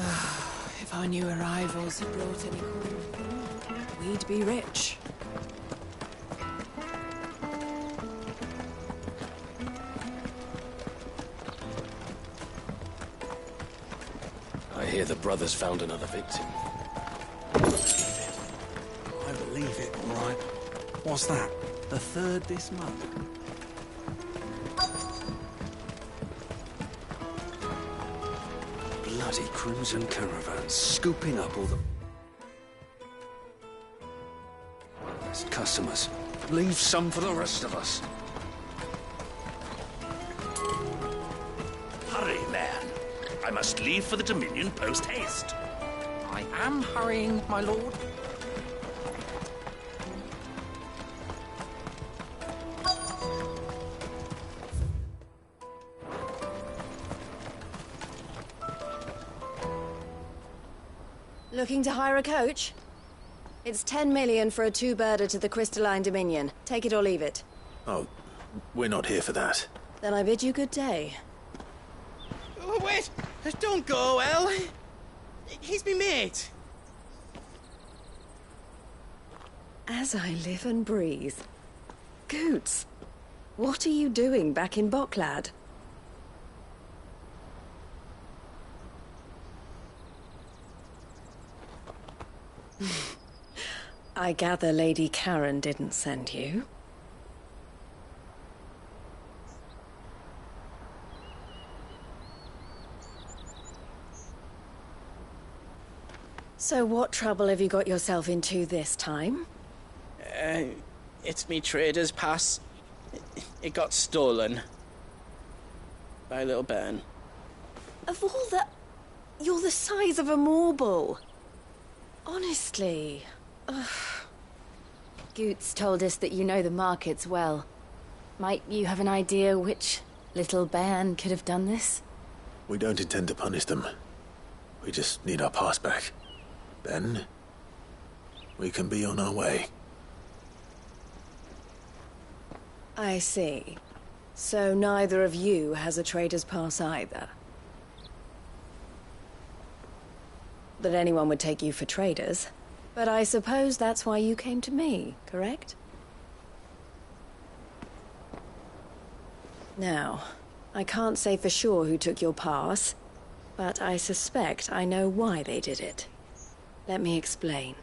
If our new arrivals had brought any corn, we'd be rich. I hear the brothers found another victim. I believe it, all right. What's that? The third this month? Bloody crimson caravans scooping up all the best customers. Leave some for the rest of us. Hurry, man. I must leave for the Dominion post-haste. I am hurrying, my lord. Looking to hire a coach? It's 10 million for a two-birder to the Crystalline Dominion. Take it or leave it. Oh, we're not here for that. Then I bid you good day. Oh, wait! Don't go, El. He's me mate. As I live and breathe. Goots, what are you doing back in Bocklad? I gather Lady Karen didn't send you. So what trouble have you got yourself into this time? It's me trader's pass. It got stolen. By little Ben. Of all the... You're the size of a marble. Honestly. Ugh. Goots told us that you know the markets well. Might you have an idea which little bairn could have done this? We don't intend to punish them. We just need our pass back. Then, we can be on our way. I see. So neither of you has a trader's pass either. That anyone would take you for traders. But I suppose that's why you came to me, correct? Now, I can't say for sure who took your pass, but I suspect I know why they did it. Let me explain.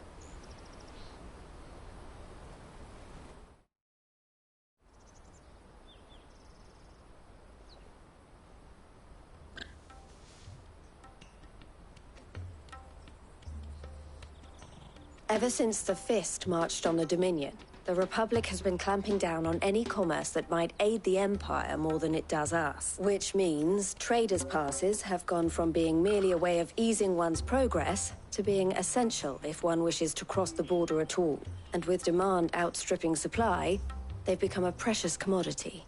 Ever since the Fist marched on the Dominion, the Republic has been clamping down on any commerce that might aid the Empire more than it does us. Which means traders' passes have gone from being merely a way of easing one's progress to being essential if one wishes to cross the border at all. And with demand outstripping supply, they've become a precious commodity,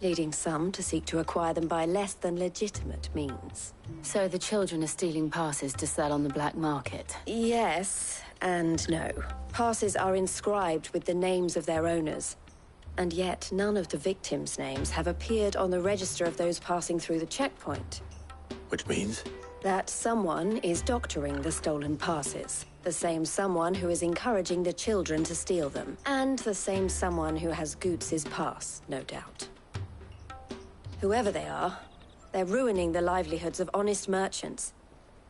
leading some to seek to acquire them by less than legitimate means. So the children are stealing passes to sell on the black market? Yes, and no. Passes are inscribed with the names of their owners, and yet none of the victims' names have appeared on the register of those passing through the checkpoint. Which means? That someone is doctoring the stolen passes. The same someone who is encouraging the children to steal them. And the same someone who has Goots' pass, no doubt. Whoever they are, they're ruining the livelihoods of honest merchants.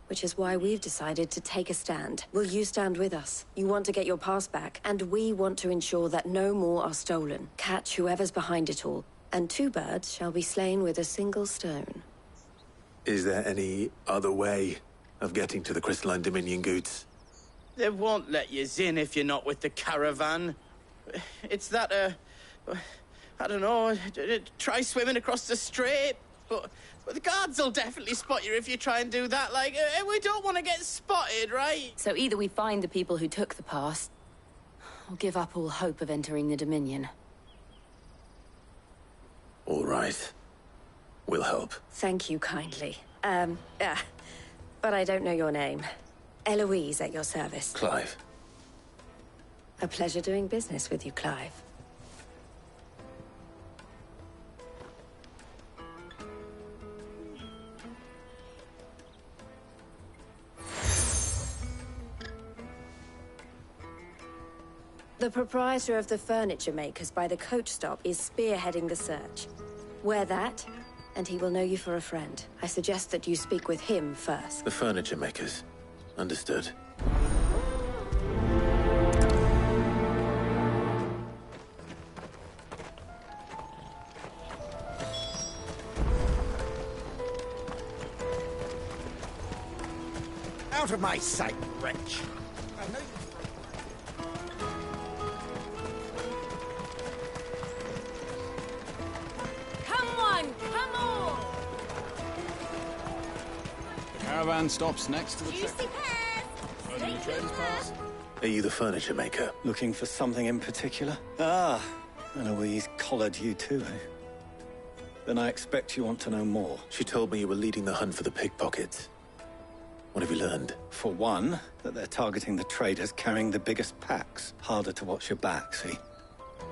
Which is why we've decided to take a stand. Will you stand with us? You want to get your pass back, and we want to ensure that no more are stolen. Catch whoever's behind it all, and two birds shall be slain with a single stone. Is there any other way of getting to the Crystalline Dominion, Goots? They won't let you in if you're not with the caravan. It's that, I don't know, try swimming across the strait, but the guards will definitely spot you if you try and do that. Like, we don't want to get spotted, right? So either we find the people who took the pass, or give up all hope of entering the Dominion. All right. We'll help. Thank you kindly. But I don't know your name. Eloise at your service. Clive. A pleasure doing business with you, Clive. The proprietor of the furniture makers by the coach stop is spearheading the search. Wear that, and he will know you for a friend. I suggest that you speak with him first. The furniture makers. Understood. Out of my sight, wretch! Come on, come on! Caravan stops next to the Juicy pears! the traders pass. Are you the furniture maker? Looking for something in particular? Ah, Eloise collared you too, eh? Then I expect you want to know more. She told me you were leading the hunt for the pickpockets. What have you learned? For one, that they're targeting the traders carrying the biggest packs. Harder to watch your back, see?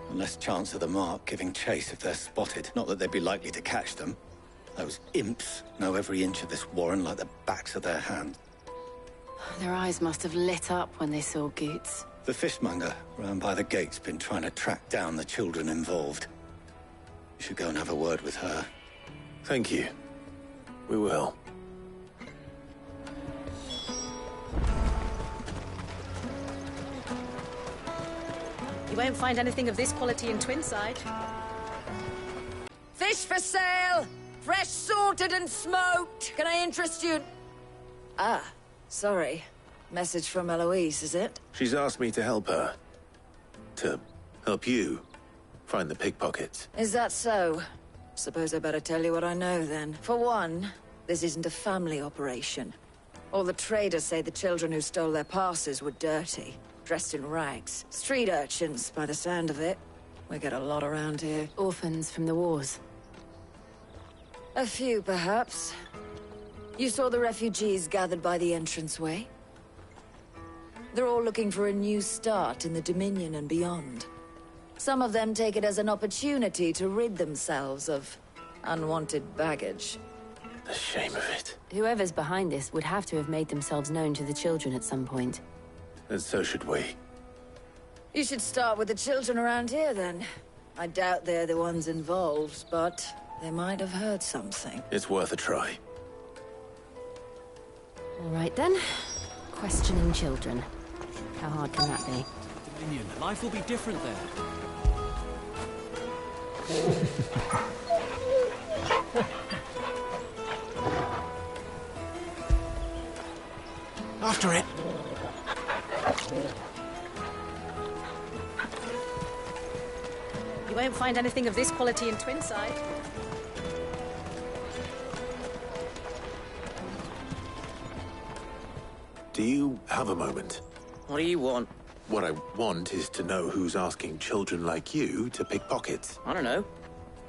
And less chance of the mark giving chase if they're spotted. Not that they'd be likely to catch them. Those imps know every inch of this warren like the backs of their hands. Their eyes must have lit up when they saw Goots. The fishmonger round by the gate's been trying to track down the children involved. You should go and have a word with her. Thank you. We will. You won't find anything of this quality in Twinside. Fish for sale! Fresh sorted and smoked! Can I interest you? Ah, sorry. Message from Eloise, is it? She's asked me to help her. To help you find the pickpockets. Is that so? Suppose I better tell you what I know then. For one, this isn't a family operation. All the traders say the children who stole their passes were dirty, dressed in rags. Street urchins, by the sound of it. We get a lot around here. Orphans from the wars. A few, perhaps. You saw the refugees gathered by the entranceway? They're all looking for a new start in the Dominion and beyond. Some of them take it as an opportunity to rid themselves of unwanted baggage. The shame of it. Whoever's behind this would have to have made themselves known to the children at some point. And so should we. You should start with the children around here, then. I doubt they're the ones involved, but they might have heard something. It's worth a try. All right, then. Questioning children. How hard can that be? Dominion, life will be different there. After it! You won't find anything of this quality in Twinside. Do you have a moment? What do you want? What I want is to know who's asking children like you to pick pockets. I don't know.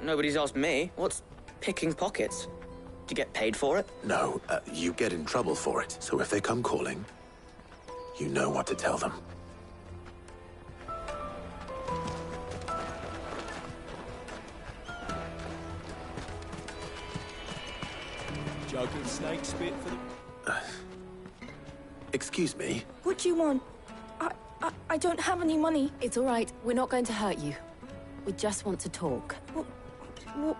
Nobody's asked me. What's picking pockets? Do you get paid for it? No, you get in trouble for it. So if they come calling, you know what to tell them. Jug of snake spit for the... Excuse me? What do you want? I don't have any money. It's all right. We're not going to hurt you. We just want to talk.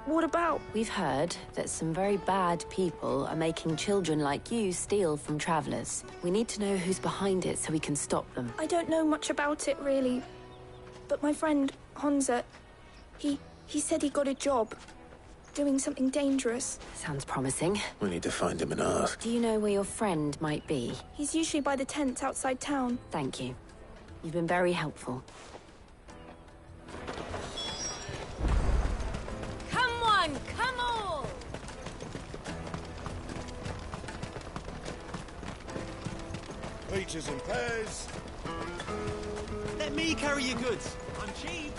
What about? We've heard that some very bad people are making children like you steal from travelers. We need to know who's behind it so we can stop them. I don't know much about it, really. But my friend, Hansa, he said he got a job. Doing something dangerous. Sounds promising. We need to find him and ask. Do you know where your friend might be? He's usually by the tents outside town. Thank you. You've been very helpful. Come on, come on! Peaches and pears. Let me carry your goods. I'm cheap.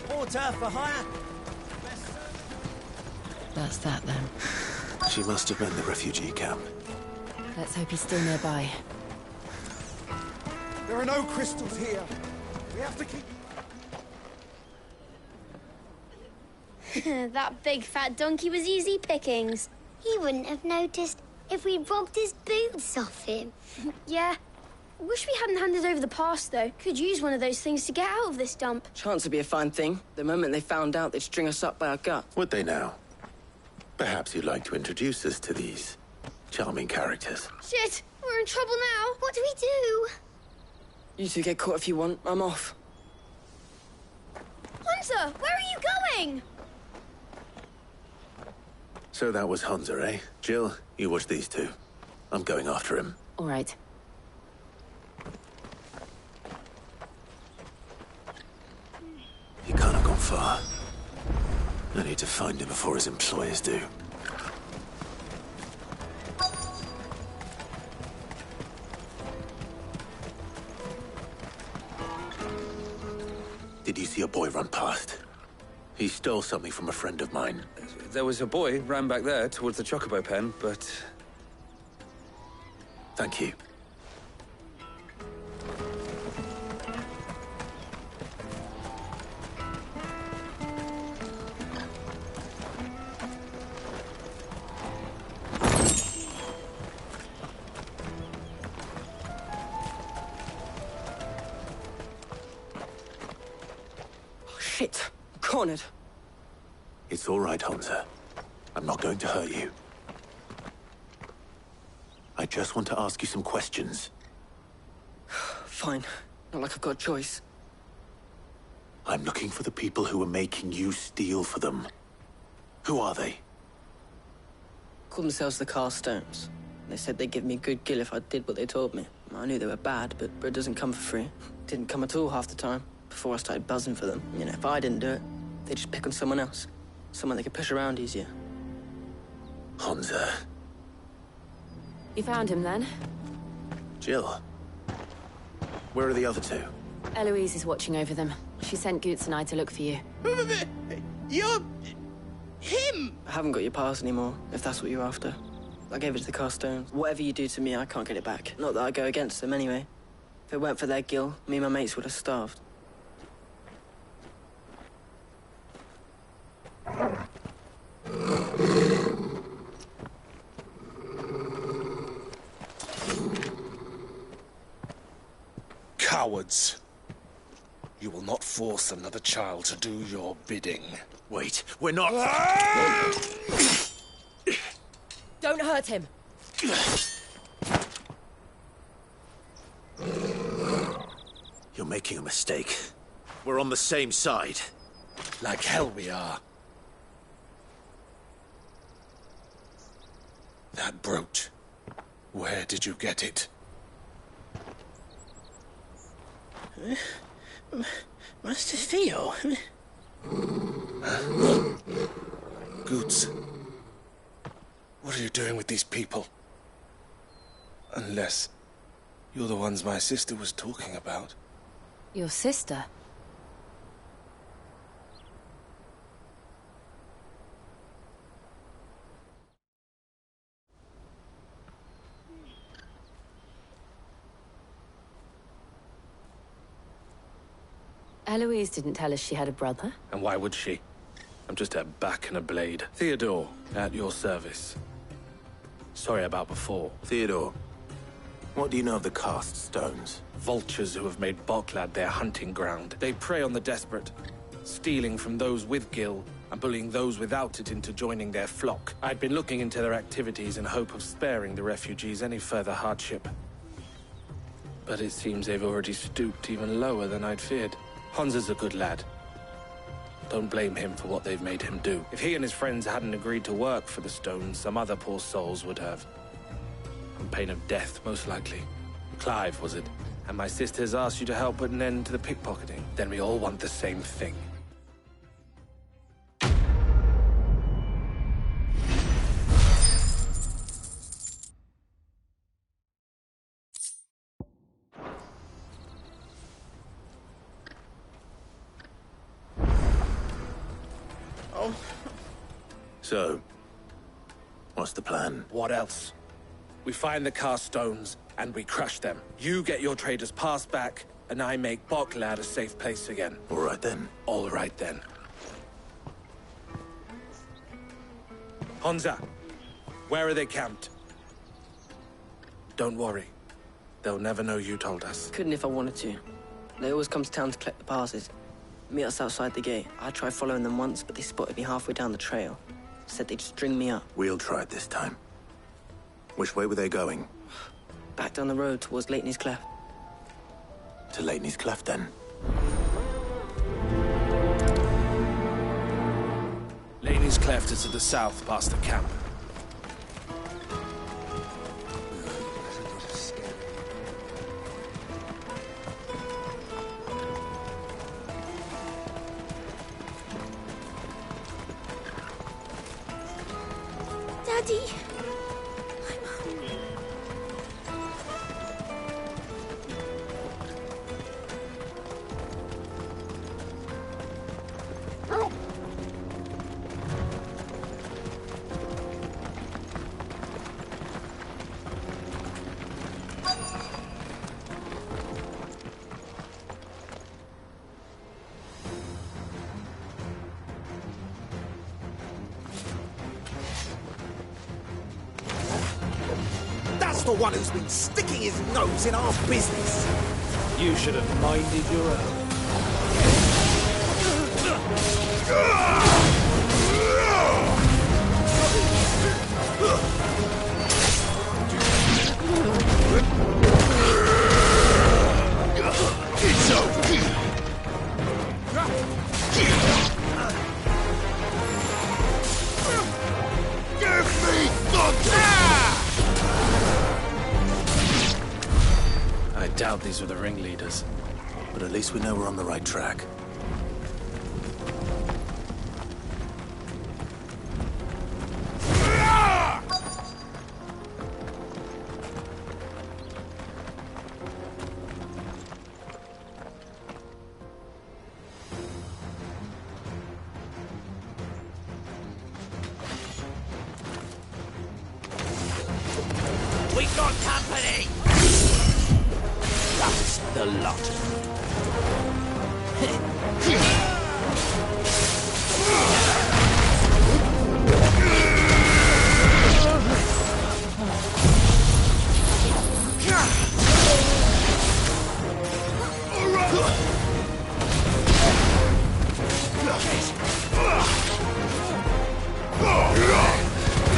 Porter for hire. That's that then. She must have been the refugee camp. Let's hope he's still nearby. There are no crystals here. We have to keep... That big fat donkey was easy pickings. He wouldn't have noticed if we robbed his boots off him. Yeah, Wish we hadn't handed over the pass, though. Could use one of those things to get out of this dump. Chance would be a fine thing. The moment they found out, they'd string us up by our gut. Would they now? Perhaps you'd like to introduce us to these charming characters. Shit! We're in trouble now. What do we do? You two get caught if you want. I'm off. Hunter, where are you going? So that was Hunter, eh? Jill, you watch these two. I'm going after him. All right. He can't have gone far. I need to find him before his employers do. Did you see a boy run past? He stole something from a friend of mine. There was a boy ran back there towards the Chocobo pen, but... Thank you. Shit! Cornered. It's all right, Hunter. I'm not going to hurt you. I just want to ask you some questions. Fine. Not like I've got a choice. I'm looking for the people who are making you steal for them. Who are they? Called themselves the Carstones. They said they'd give me a good gill if I did what they told me. I knew they were bad, but bread doesn't come for free. Didn't come at all half the time, before I started buzzing for them. You know, if I didn't do it, they'd just pick on someone else. Someone they could push around easier. Hunter. You found him then? Jill. Where are the other two? Eloise is watching over them. She sent Goots and I to look for you. You're... him! I haven't got your pass anymore, if that's what you're after. I gave it to the Carstones. Whatever you do to me, I can't get it back. Not that I go against them anyway. If it weren't for their gill, me and my mates would have starved. Cowards. You will not force another child to do your bidding. Wait, we're not... Don't hurt him. You're making a mistake. We're on the same side. Like hell we are. That brooch. Where did you get it? Master Theo? Goots. What are you doing with these people? Unless you're the ones my sister was talking about. Your sister? Eloise didn't tell us she had a brother. And why would she? I'm just her back and a blade. Theodore, at your service. Sorry about before. Theodore, what do you know of the cast stones? Vultures who have made Boklad their hunting ground. They prey on the desperate, stealing from those with gil and bullying those without it into joining their flock. I'd been looking into their activities in hope of sparing the refugees any further hardship. But it seems they've already stooped even lower than I'd feared. Hansa's a good lad. Don't blame him for what they've made him do. If he and his friends hadn't agreed to work for the stones, some other poor souls would have. On pain of death, most likely. Clive, was it? And my sisters asked you to help put an end to the pickpocketing. Then we all want the same thing. So, what's the plan? What else? We find the cast stones, and we crush them. You get your traders' pass back, and I make Boklad a safe place again. All right then. All right then. Hansa, where are they camped? Don't worry. They'll never know you told us. Couldn't if I wanted to. They always come to town to collect the passes. Meet us outside the gate. I tried following them once, but they spotted me halfway down the trail. Said they'd string me up. We'll try it this time. Which way were they going? Back down the road towards Lateney's Cleft. To Lateney's Cleft, then. Lateney's Cleft is to the south, past the camp. Daddy. That's the one who's been sticking his nose in our business. You should have minded your own. It's over. Give me the... I doubt these were the ringleaders. But at least we know we're on the right track. We got company! That's the lot.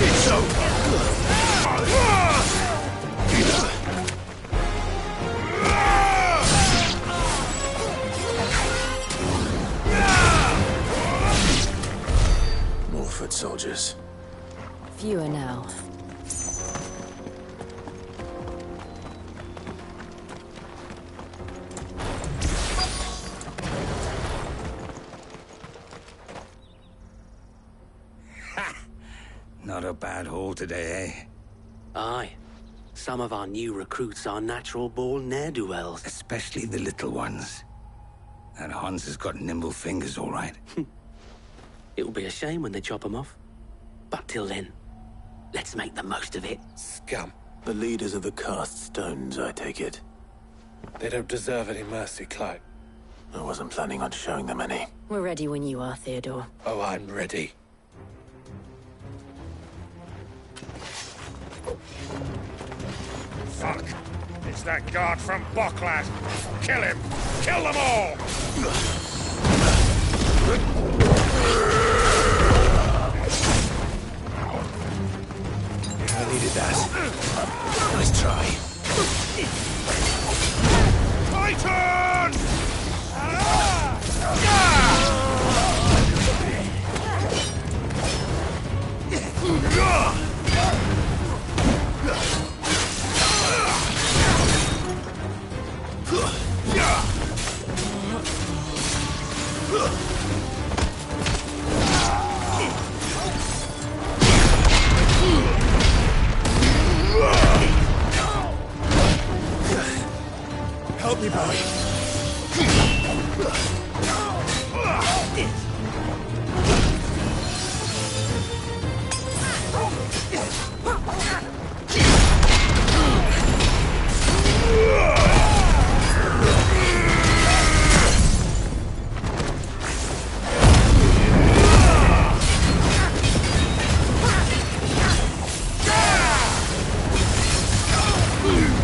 It's over. More foot soldiers. Fewer now. Not a bad haul today, eh? Aye. Some of our new recruits are natural-born ne'er-do-wells. Especially the little ones. That Hans has got nimble fingers, all right. It will be a shame when they chop them off. But till then, let's make the most of it. Scum. The leaders of the cast stones, I take it. They don't deserve any mercy, Clive. I wasn't planning on showing them any. We're ready when you are, Theodore. Oh, I'm ready. Fuck! It's that guard from Boklad! Kill him! Kill them all! I needed that. Nice try. Titan! Help me, boy.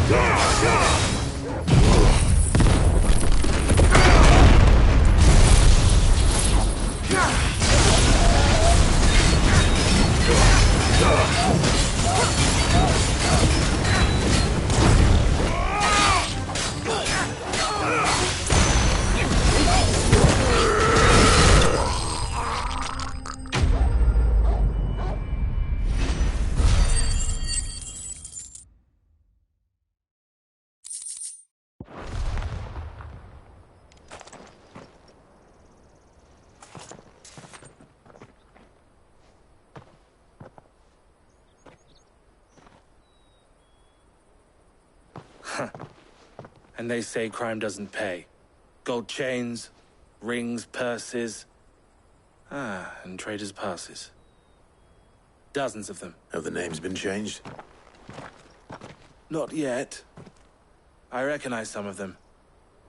Yeah! And they say crime doesn't pay. Gold chains, rings, purses. And traders' passes. Dozens of them. Have the names been changed? Not yet. I recognize some of them.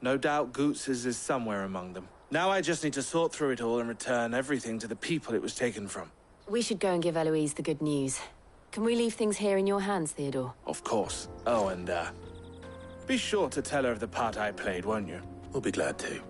No doubt Goots's is somewhere among them. Now I just need to sort through it all and return everything to the people it was taken from. We should go and give Eloise the good news. Can we leave things here in your hands, Theodore? Of course. Oh, and, be sure to tell her of the part I played, won't you? We'll be glad to.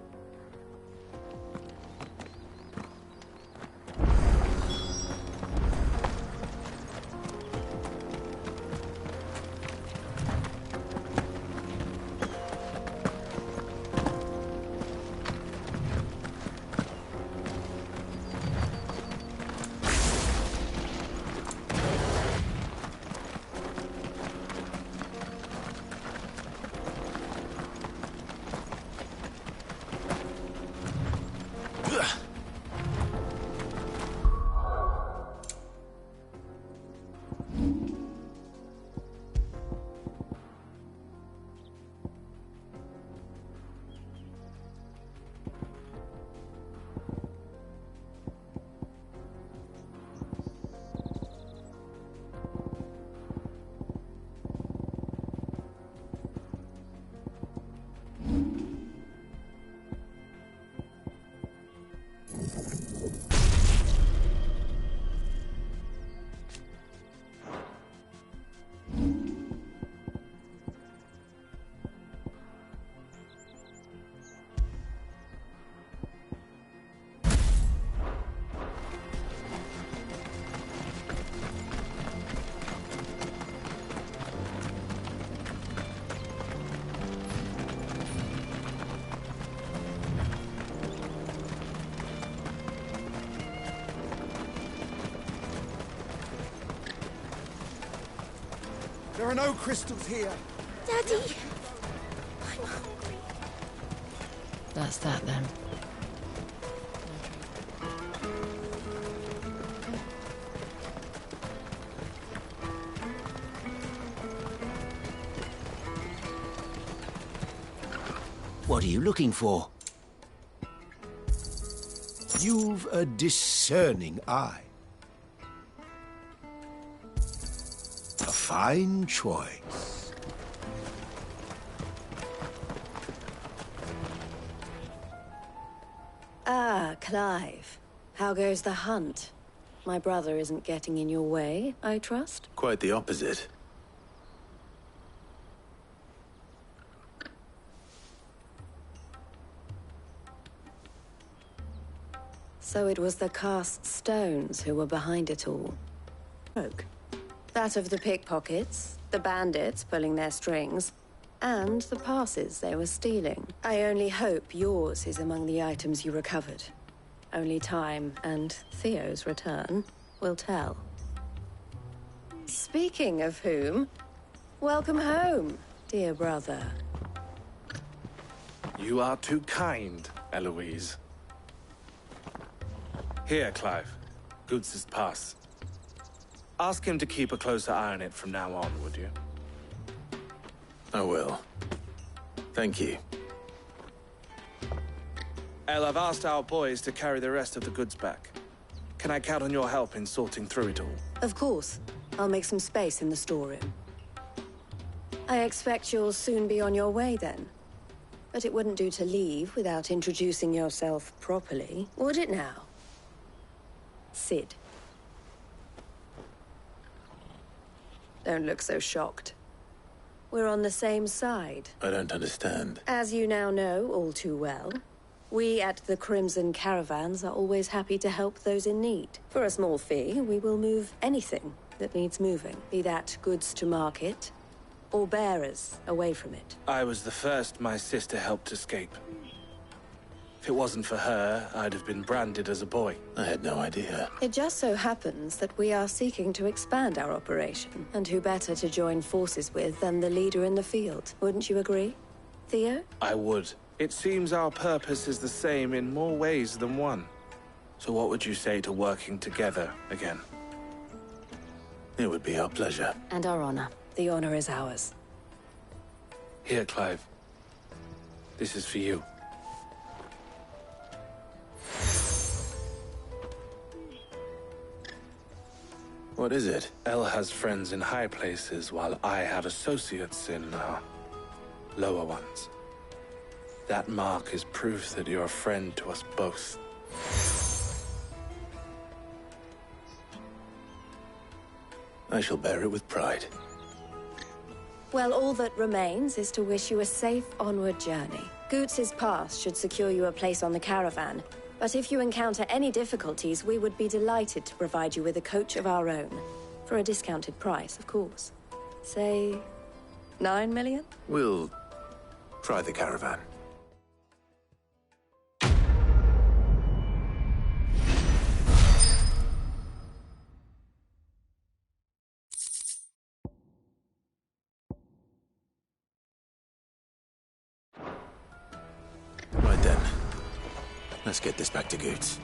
There are no crystals here. Daddy! I'm hungry. That's that then. What are you looking for? You've a discerning eye. A fine choice. Ah, Clive. How goes the hunt? My brother isn't getting in your way, I trust? Quite the opposite. So it was the cast stones who were behind it all. That of the pickpockets, the bandits pulling their strings, and the passes they were stealing. I only hope yours is among the items you recovered. Only time and Theo's return will tell. Speaking of whom, welcome home, dear brother. You are too kind, Eloise. Here, Clive. Goots's pass. Ask him to keep a closer eye on it from now on, would you? I will. Thank you. El, I've asked our boys to carry the rest of the goods back. Can I count on your help in sorting through it all? Of course. I'll make some space in the storeroom. I expect you'll soon be on your way then. But it wouldn't do to leave without introducing yourself properly, would it now? Sid. Don't look so shocked. We're on the same side. I don't understand. As you now know all too well, we at the Crimson Caravans are always happy to help those in need. For a small fee, we will move anything. that needs moving, be that goods to market, or bearers away from it. I was the first my sister helped escape. If it wasn't for her, I'd have been branded as a boy. I had no idea. It just so happens that we are seeking to expand our operation, and who better to join forces with than the leader in the field? Wouldn't you agree, Theo? I would. It seems our purpose is the same in more ways than one. So what would you say to working together again? It would be our pleasure. And our honor. The honor is ours. Here, Clive. This is for you. What is it? Elle has friends in high places, while I have associates in, lower ones. That mark is proof that you're a friend to us both. I shall bear it with pride. Well, all that remains is to wish you a safe onward journey. Goots's pass should secure you a place on the caravan, but if you encounter any difficulties, we would be delighted to provide you with a coach of our own. For a discounted price, of course. Say, 9 million? We'll try the caravan. Right then. Let's get this back to Goots.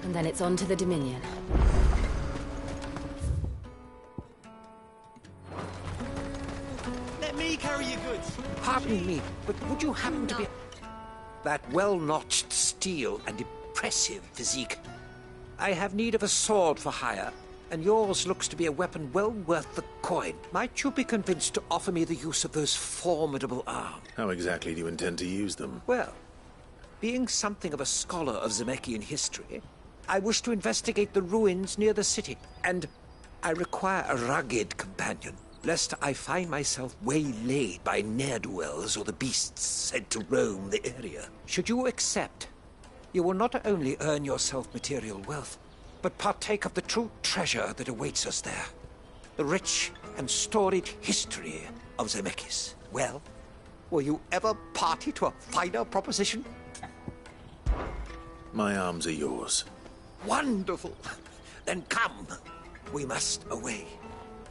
And then it's on to the Dominion. Let me carry your goods. Pardon me, but would you happen to be... That well-notched steel and impressive physique. I have need of a sword for hire, and yours looks to be a weapon well worth the coin. Might you be convinced to offer me the use of those formidable arms? How exactly do you intend to use them? Well, being something of a scholar of Zemeckis history, I wish to investigate the ruins near the city, and I require a rugged companion, lest I find myself waylaid by ne'er-do-wells or the beasts sent to roam the area. Should you accept, you will not only earn yourself material wealth, but partake of the true treasure that awaits us there. The rich and storied history of Zemeckis. Well, were you ever party to a finer proposition? My arms are yours. Wonderful! Then come. We must away.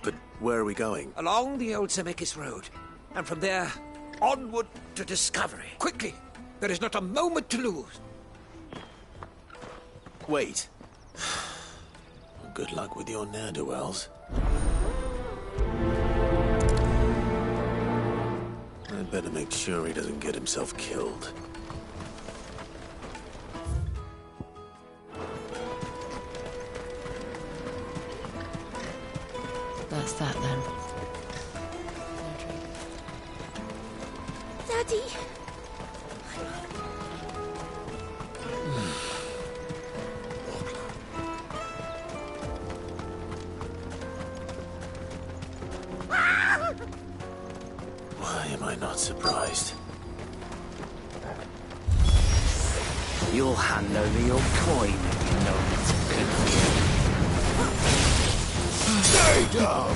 But where are we going? Along the old Zemeckis Road. And from there, onward to discovery. Quickly! There is not a moment to lose. Wait. Good luck with your ne'er-do-wells. I'd better make sure he doesn't get himself killed. That's that then. Daddy! Why am I not surprised? You'll hand over your coin if you know it's good for you. Stay down!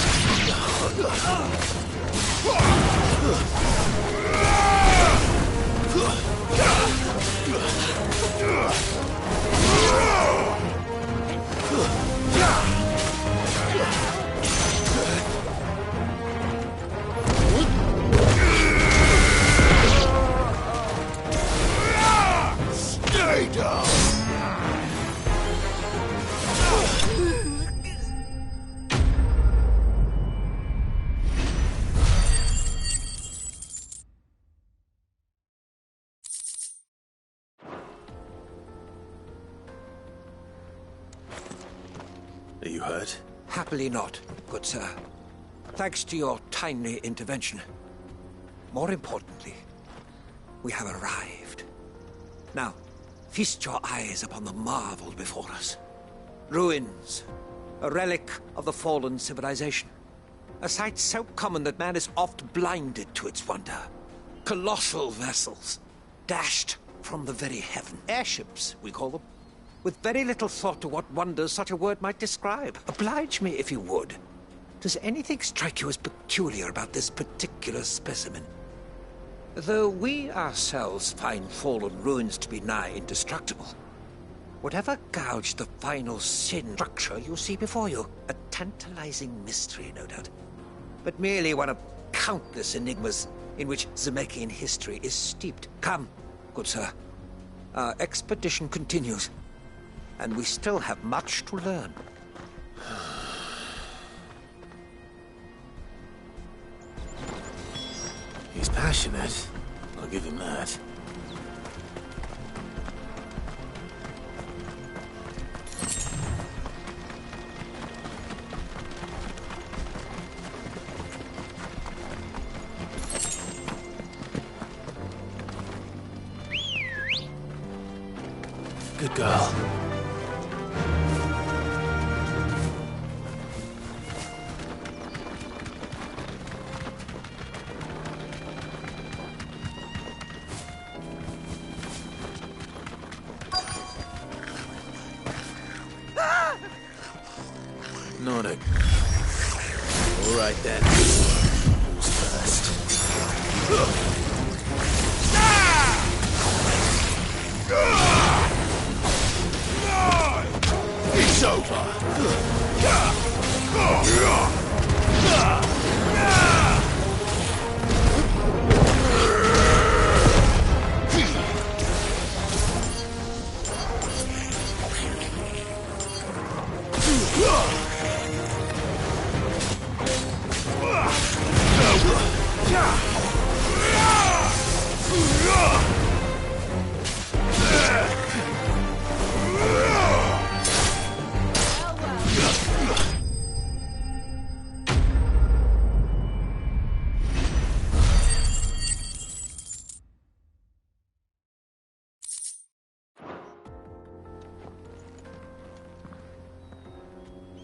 Stay down! Are you hurt? Happily not, good sir. Thanks to your timely intervention. More importantly, we have arrived. Now, feast your eyes upon the marvel before us. Ruins, a relic of the fallen civilization. A sight so common that man is oft blinded to its wonder. Colossal vessels, dashed from the very heaven. Airships, we call them. With very little thought to what wonders such a word might describe. Oblige me, if you would, Does anything strike you as peculiar about this particular specimen? Though we ourselves find fallen ruins to be nigh indestructible, whatever gouged the final sin structure you see before you? A tantalizing mystery, no doubt, but merely one of countless enigmas in which Zemeckis history is steeped. Come, good sir. Our expedition continues, and we still have much to learn. He's passionate. I'll give him that. Good girl. Nordic. All right then. Who's first? It's over.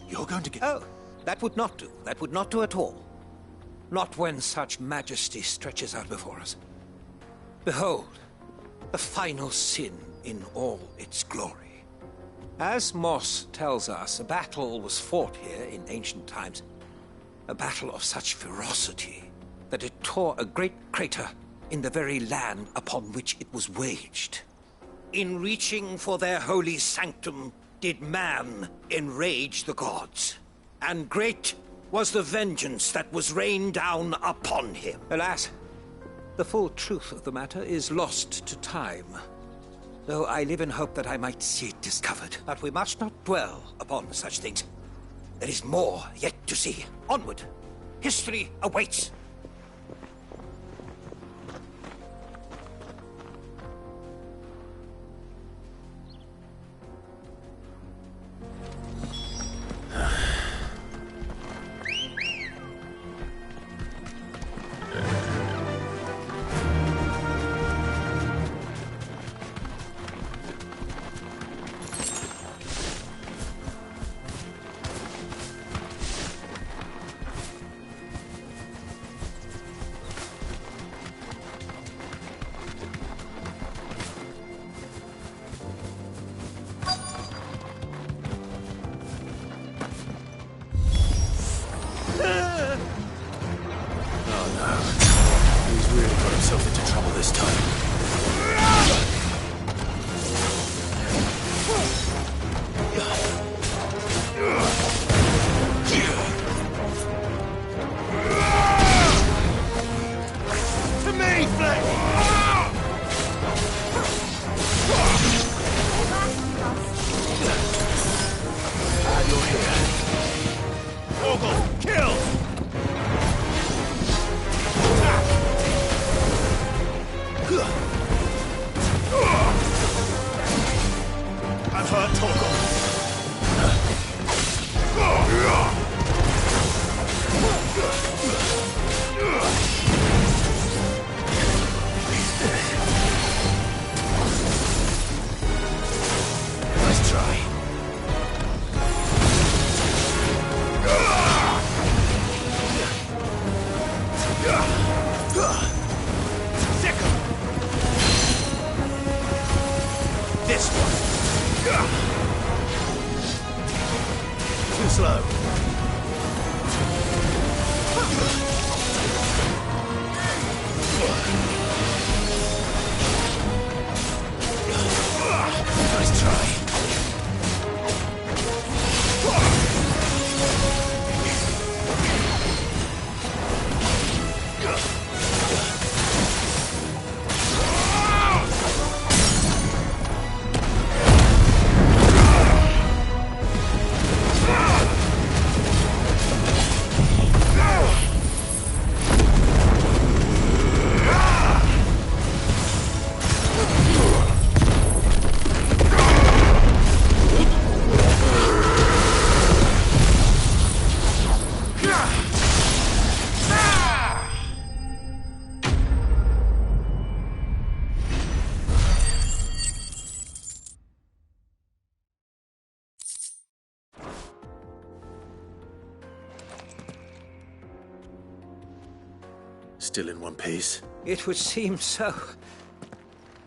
You're going to get... Oh, that would not do. That would not do at all. Not when such majesty stretches out before us. Behold, the final sin in all its glory. As Moss tells us, a battle was fought here in ancient times. A battle of such ferocity that it tore a great crater in the very land upon which it was waged. In reaching for their holy sanctum, did man enrage the gods, and great was the vengeance that was rained down upon him. Alas, the full truth of the matter is lost to time, though I live in hope that I might see it discovered. But we must not dwell upon such things. There is more yet to see. Onward! History awaits! Kill! Still in one piece? It would seem so.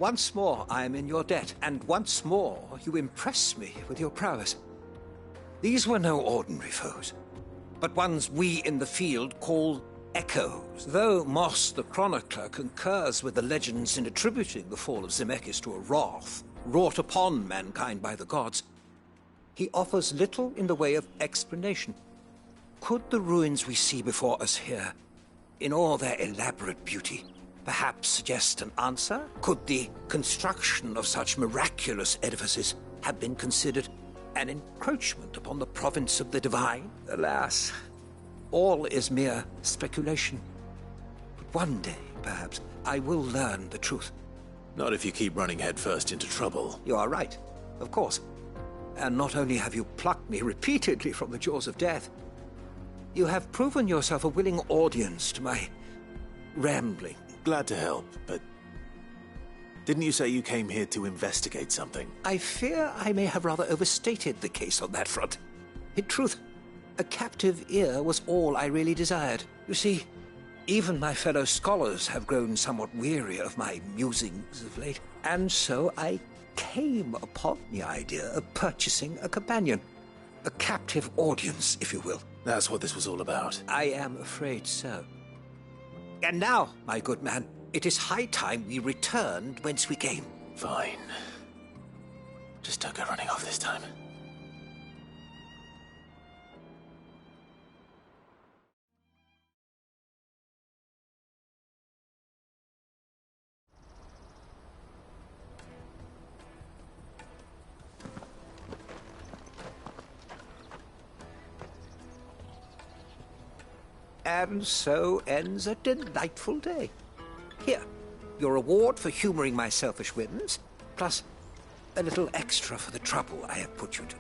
Once more I am in your debt, and once more you impress me with your prowess. These were no ordinary foes, but ones we in the field call echoes. Though Moss the Chronicler concurs with the legends in attributing the fall of Zemeckis to a wrath wrought upon mankind by the gods, he offers little in the way of explanation. Could the ruins we see before us here, in all their elaborate beauty, perhaps suggest an answer? Could the construction of such miraculous edifices have been considered an encroachment upon the province of the divine? Alas, all is mere speculation. But one day, perhaps, I will learn the truth. Not if you keep running headfirst into trouble. You are right, of course. And not only have you plucked me repeatedly from the jaws of death, you have proven yourself a willing audience to my rambling. Glad to help, but didn't you say you came here to investigate something? I fear I may have rather overstated the case on that front. In truth, a captive ear was all I really desired. You see, even my fellow scholars have grown somewhat weary of my musings of late, and so I came upon the idea of purchasing a companion. A captive audience, if you will. That's what this was all about. I am afraid so. And now, my good man, it is high time we returned whence we came. Fine. Just don't go running off this time. And so ends a delightful day. Here, your reward for humoring my selfish whims, plus a little extra for the trouble I have put you to.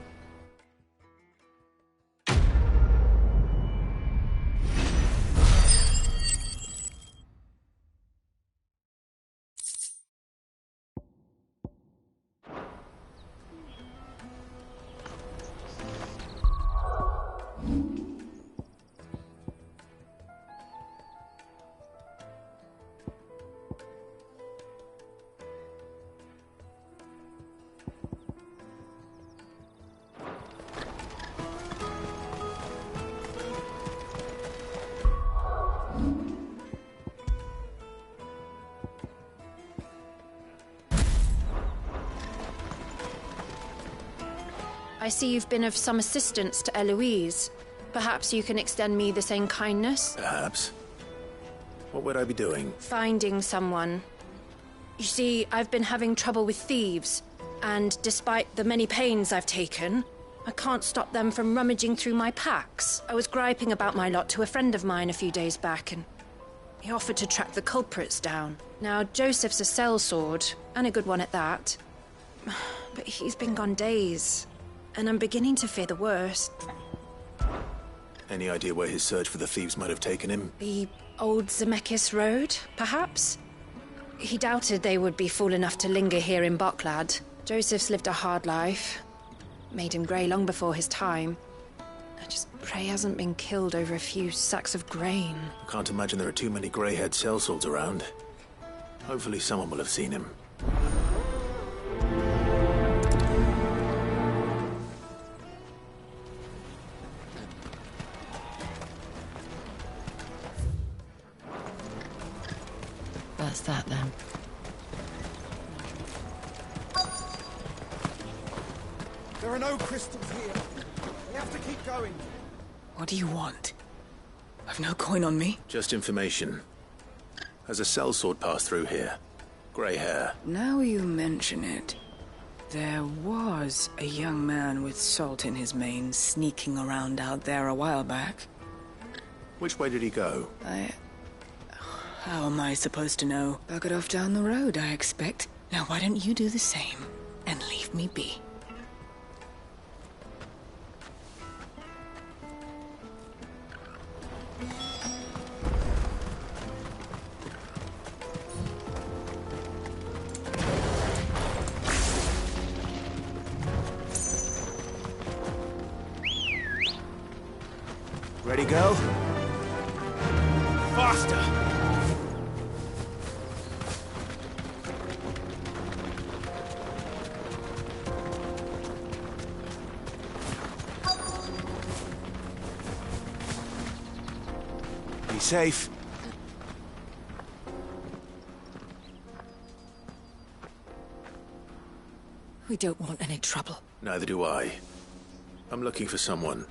I see you've been of some assistance to Eloise. Perhaps you can extend me the same kindness? Perhaps. What would I be doing? Finding someone. You see, I've been having trouble with thieves, and despite the many pains I've taken, I can't stop them from rummaging through my packs. I was griping about my lot to a friend of mine a few days back, and he offered to track the culprits down. Now, Joseph's a sellsword, and a good one at that. But he's been gone days, and I'm beginning to fear the worst. Any idea where his search for the thieves might have taken him? The old Zemeckis Road, perhaps? He doubted they would be fool enough to linger here in Boklad. Joseph's lived a hard life. Made him grey long before his time. I just pray he hasn't been killed over a few sacks of grain. I can't imagine there are too many grey-haired sellswords around. Hopefully someone will have seen him. That's that, then. There are no crystals here. We have to keep going. What do you want? I've no coin on me. Just information. Has a sellsword passed through here? Grey hair. Now you mention it, there was a young man with salt in his mane sneaking around out there a while back. Which way did he go? How am I supposed to know? Buggered off down the road, I expect. Now why don't you do the same and leave me be? Ready, girl? Faster! Be safe. We don't want any trouble. Neither do I. I'm looking for someone.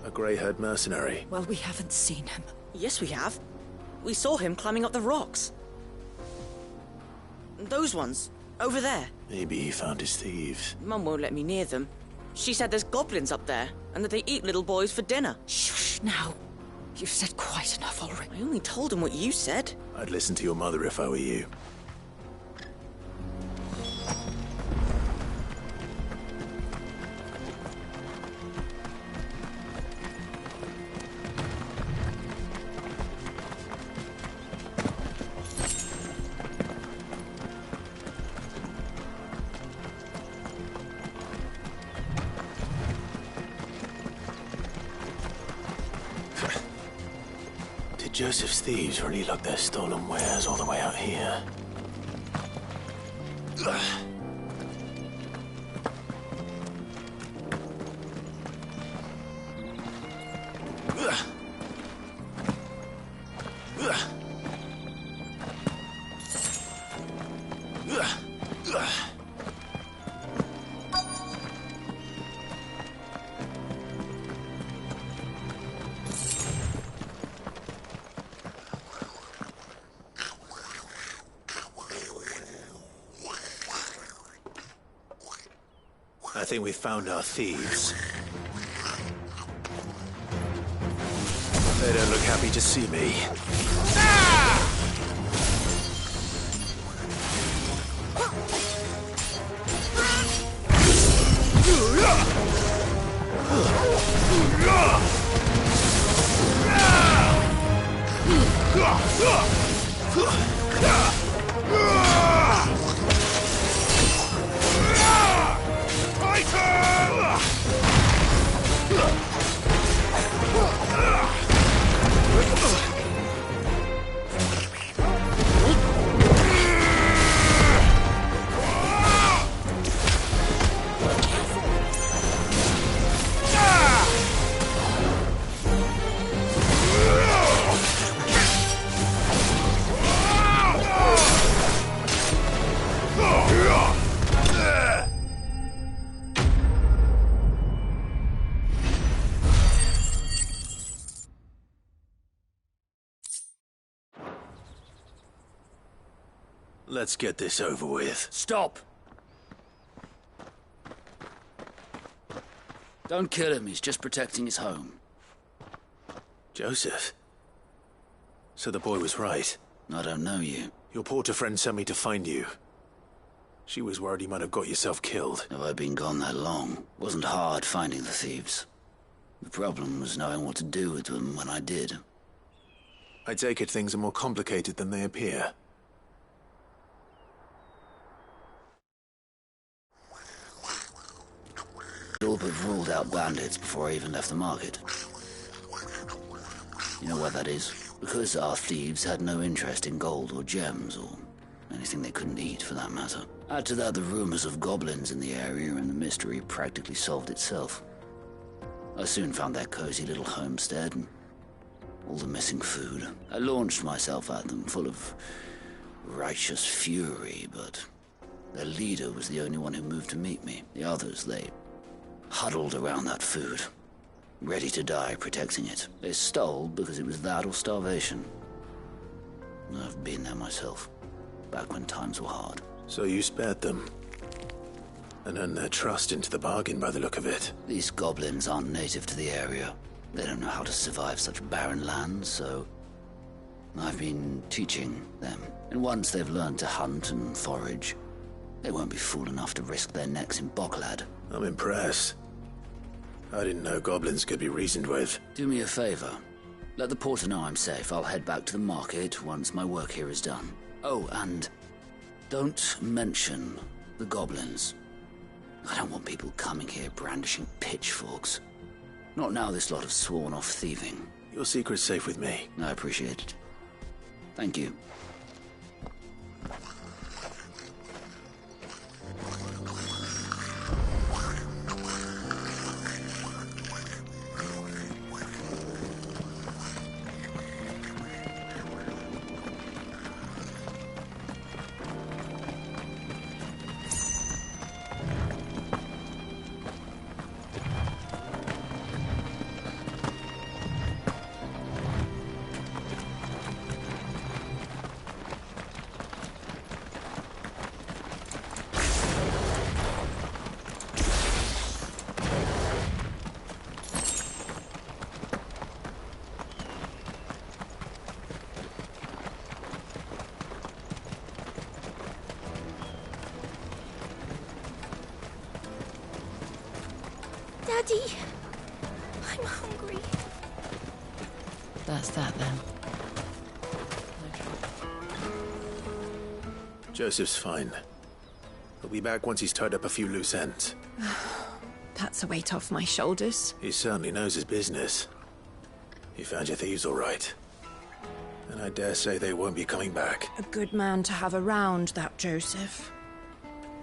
A grey-haired mercenary. Well, we haven't seen him. Yes, we have. We saw him climbing up the rocks. Those ones, over there. Maybe he found his thieves. Mum won't let me near them. She said there's goblins up there, and that they eat little boys for dinner. Shush, now. You've said quite enough already. I only told him what you said. I'd listen to your mother if I were you. Joseph's thieves really lug their stolen wares all the way out here. I think we've found our thieves. They don't look happy to see me. Let's get this over with. Stop! Don't kill him, he's just protecting his home. Joseph? So the boy was right. I don't know you. Your porter friend sent me to find you. She was worried you might have got yourself killed. Have I been gone that long? Wasn't hard finding the thieves. The problem was knowing what to do with them when I did. I take it things are more complicated than they appear. All but ruled out bandits before I even left the market. You know why that is? Because our thieves had no interest in gold or gems, or anything they couldn't eat for that matter. Add to that the rumors of goblins in the area, and the mystery practically solved itself. I soon found their cozy little homestead, and all the missing food. I launched myself at them, full of righteous fury, but their leader was the only one who moved to meet me. The others, they huddled around that food, ready to die protecting it. They stole because it was that or starvation. I've been there myself, back when times were hard. So you spared them, and earned their trust into the bargain by the look of it. These goblins aren't native to the area. They don't know how to survive such barren lands, so I've been teaching them. And once they've learned to hunt and forage, they won't be fool enough to risk their necks in Boklad. I'm impressed. I didn't know goblins could be reasoned with. Do me a favor. Let the porter know I'm safe. I'll head back to the market once my work here is done. Oh, and don't mention the goblins. I don't want people coming here brandishing pitchforks. Not now this lot have sworn off thieving. Your secret's safe with me. I appreciate it. Thank you. Daddy, I'm hungry. That's that then. Joseph's fine. He'll be back once he's tied up a few loose ends. That's a weight off my shoulders. He certainly knows his business. You found your thieves all right. And I dare say they won't be coming back. A good man to have around, that Joseph.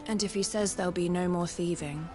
And if he says there'll be no more thieving...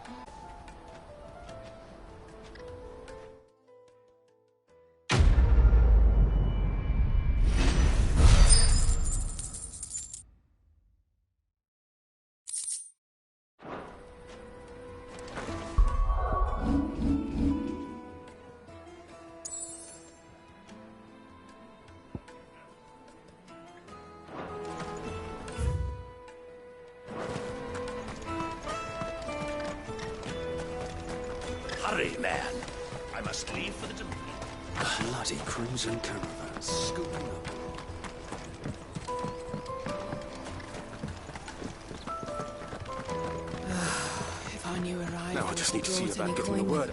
Hurry, man. I must leave for the Dominion. Bloody crimson caravan scooping up. If I knew arrived... Now I just need to see about getting the word.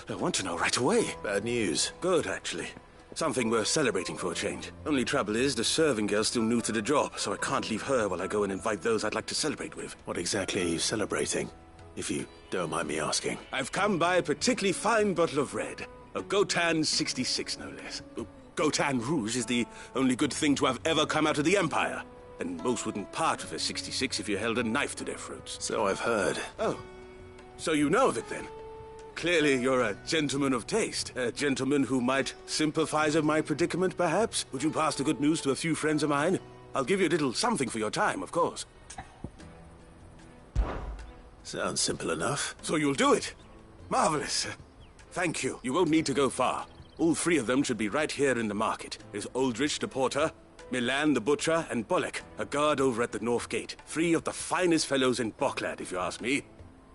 I want to know right away. Bad news. Good, actually. Something worth celebrating for a change. Only trouble is, the serving girl's still new to the job, so I can't leave her while I go and invite those I'd like to celebrate with. What exactly are you celebrating? If you don't mind me asking. I've come by a particularly fine bottle of red. A Gotan 66, no less. Gotan Rouge is the only good thing to have ever come out of the Empire. And most wouldn't part with a 66 if you held a knife to their throats. So I've heard. Oh. So you know of it, then? Clearly you're a gentleman of taste. A gentleman who might sympathize with my predicament, perhaps? Would you pass the good news to a few friends of mine? I'll give you a little something for your time, of course. Sounds simple enough. So you'll do it? Marvelous. Thank you. You won't need to go far. All three of them should be right here in the market. There's Aldrich the porter, Milan the butcher, and Bolek, a guard over at the north gate. Three of the finest fellows in Boklad, if you ask me.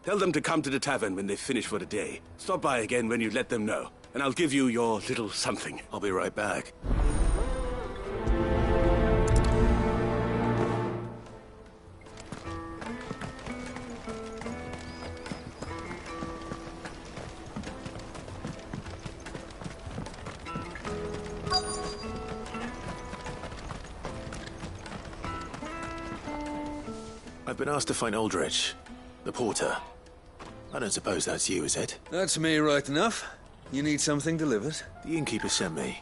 Tell them to come to the tavern when they finish for the day. Stop by again when you let them know, and I'll give you your little something. I'll be right back. I've been asked to find Aldrich, the porter. I don't suppose that's you, is it? That's me right enough. You need something delivered? The innkeeper sent me.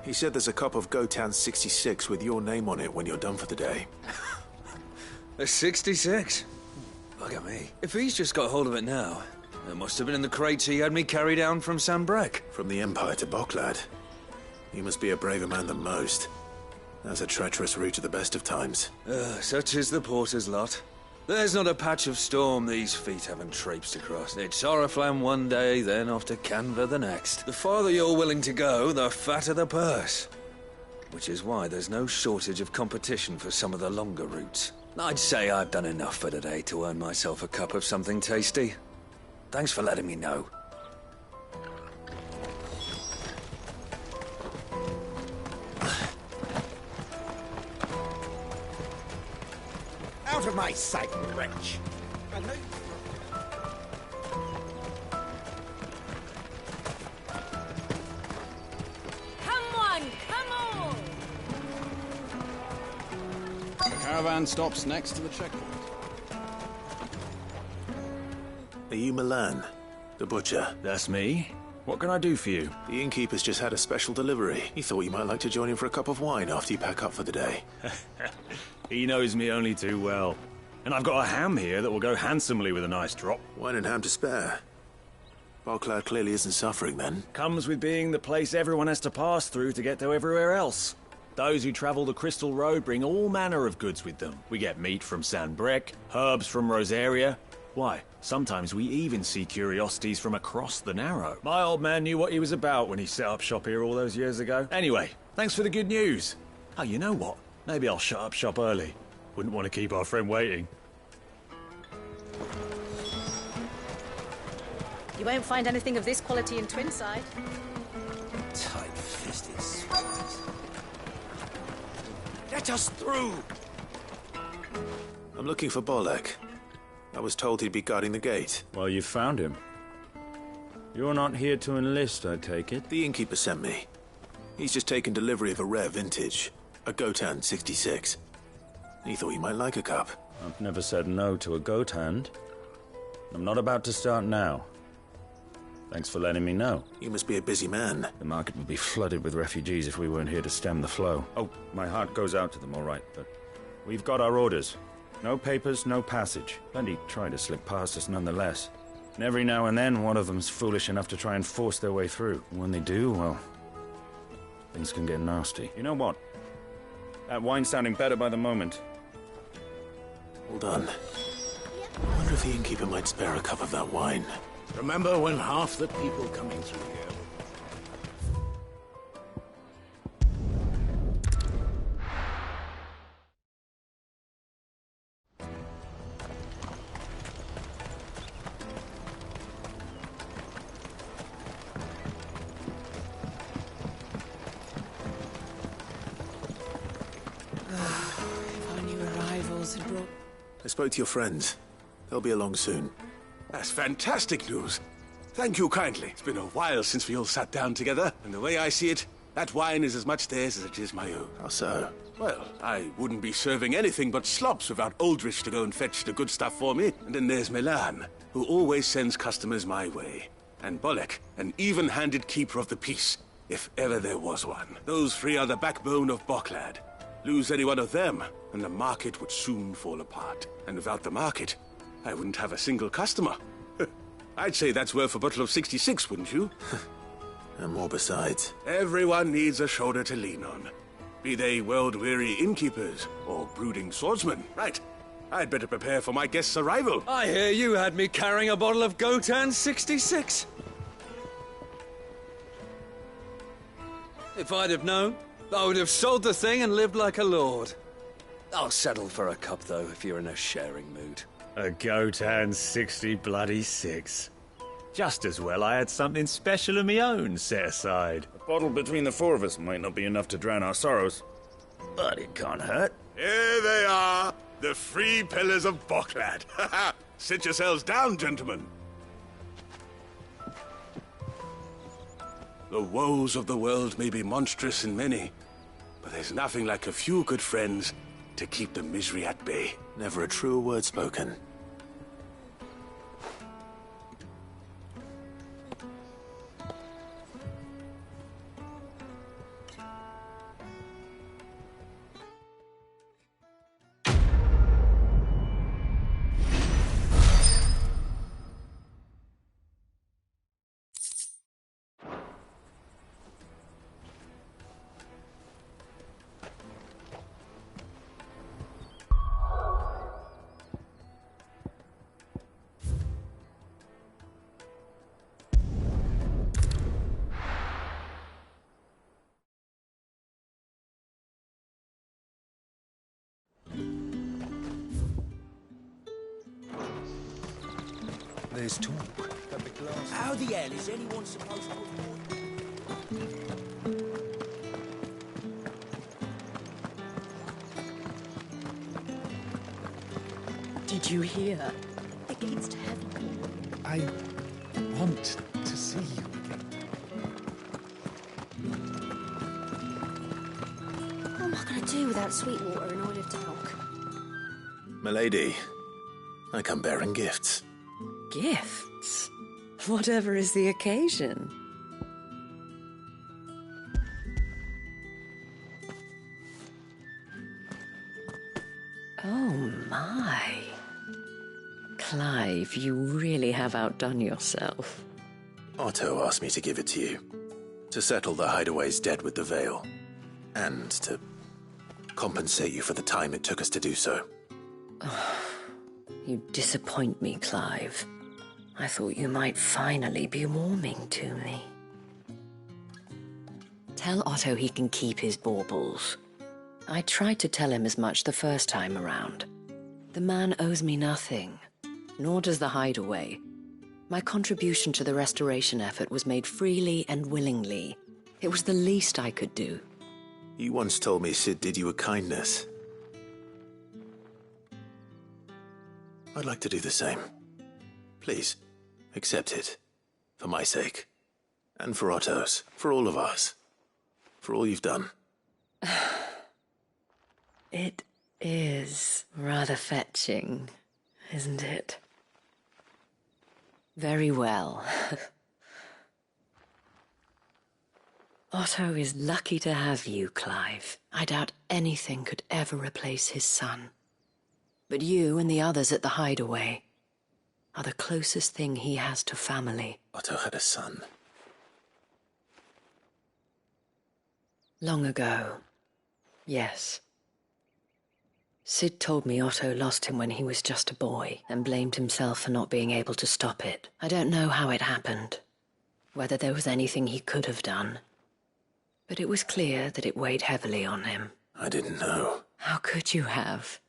He said there's a cup of Gotan 66 with your name on it when you're done for the day. A 66? Look at me. If he's just got hold of it now, it must have been in the crates he had me carry down from Sambrek. From the Empire to Boklad. You must be a braver man than most. That's a treacherous route to the best of times. Such is the porter's lot. There's not a patch of storm these feet haven't traipsed across. It's Oriflamme one day, then off to Canva the next. The farther you're willing to go, the fatter the purse. Which is why there's no shortage of competition for some of the longer routes. I'd say I've done enough for today to earn myself a cup of something tasty. Thanks for letting me know. Out of my sight, wretch! I know... Come on, come on! The caravan stops next to the checkpoint. Are you Milan? The butcher. That's me. What can I do for you? The innkeeper's just had a special delivery. He thought you might like to join him for a cup of wine after you pack up for the day. He knows me only too well. And I've got a ham here that will go handsomely with a nice drop. Wine and ham to spare. Bocklad clearly isn't suffering then. Comes with being the place everyone has to pass through to get to everywhere else. Those who travel the Crystal Road bring all manner of goods with them. We get meat from San Brec, herbs from Rosaria. Why, sometimes we even see curiosities from across the Narrow. My old man knew what he was about when he set up shop here all those years ago. Anyway, thanks for the good news. Oh, you know what? Maybe I'll shut up shop early. Wouldn't want to keep our friend waiting. You won't find anything of this quality in Twinside. Tight-fisted swines. Let us through! I'm looking for Bolek. I was told he'd be guarding the gate. Well, you found him. You're not here to enlist, I take it? The innkeeper sent me. He's just taken delivery of a rare vintage, a Gotan 66. He thought you might like a cup. I've never said no to a goat hand. I'm not about to start now. Thanks for letting me know. You must be a busy man. The market would be flooded with refugees if we weren't here to stem the flow. Oh, my heart goes out to them, all right, but we've got our orders. No papers, no passage. Plenty try to slip past us nonetheless. And every now and then, one of them's foolish enough to try and force their way through. And when they do, well, things can get nasty. You know what? That wine's sounding better by the moment. Hold on. I wonder if the innkeeper might spare a cup of that wine. Remember when half the people coming through here? If our new arrivals had brought... I spoke to your friends. They'll be along soon. That's fantastic news. Thank you kindly. It's been a while since we all sat down together, and the way I see it, that wine is as much theirs as it is my own. How so? Well, I wouldn't be serving anything but slops without Aldrich to go and fetch the good stuff for me. And then there's Milan, who always sends customers my way. And Bolek, an even-handed keeper of the peace, if ever there was one. Those three are the backbone of Bocklad. Lose any one of them, and the market would soon fall apart. And without the market, I wouldn't have a single customer. I'd say that's worth a bottle of 66, wouldn't you? And more besides. Everyone needs a shoulder to lean on. Be they world-weary innkeepers or brooding swordsmen. Right. I'd better prepare for my guest's arrival. I hear you had me carrying a bottle of Gotan 66. If I'd have known, I would have sold the thing and lived like a lord. I'll settle for a cup, though, if you're in a sharing mood. A Gotan 66. Just as well I had something special of my own set aside. A bottle between the four of us might not be enough to drown our sorrows, but it can't hurt. Here they are, the three pillars of Bocklad. Sit yourselves down, gentlemen. The woes of the world may be monstrous in many, but there's nothing like a few good friends to keep the misery at bay. Never a truer word spoken. There's talk. How the hell is anyone supposed to avoid? Did you hear? The gates to heaven. I want to see you again. What am I going to do without Sweetwater and Olive Talk? Milady, I come bearing gifts. Gifts? Whatever is the occasion? Oh my. Clive, you really have outdone yourself. Otto asked me to give it to you. To settle the Hideaway's debt with the Veil. And to compensate you for the time it took us to do so. You disappoint me, Clive. I thought you might finally be warming to me. Tell Otto he can keep his baubles. I tried to tell him as much the first time around. The man owes me nothing, nor does the Hideaway. My contribution to the restoration effort was made freely and willingly. It was the least I could do. You once told me Sid did you a kindness. I'd like to do the same. Please, accept it. For my sake. And for Otto's. For all of us. For all you've done. It is rather fetching, isn't it? Very well. Otto is lucky to have you, Clive. I doubt anything could ever replace his son. But you and the others at the Hideaway are the closest thing he has to family. Otto had a son. Long ago, yes. Sid told me Otto lost him when he was just a boy and blamed himself for not being able to stop it. I don't know how it happened, whether there was anything he could have done. But it was clear that it weighed heavily on him. I didn't know. How could you have?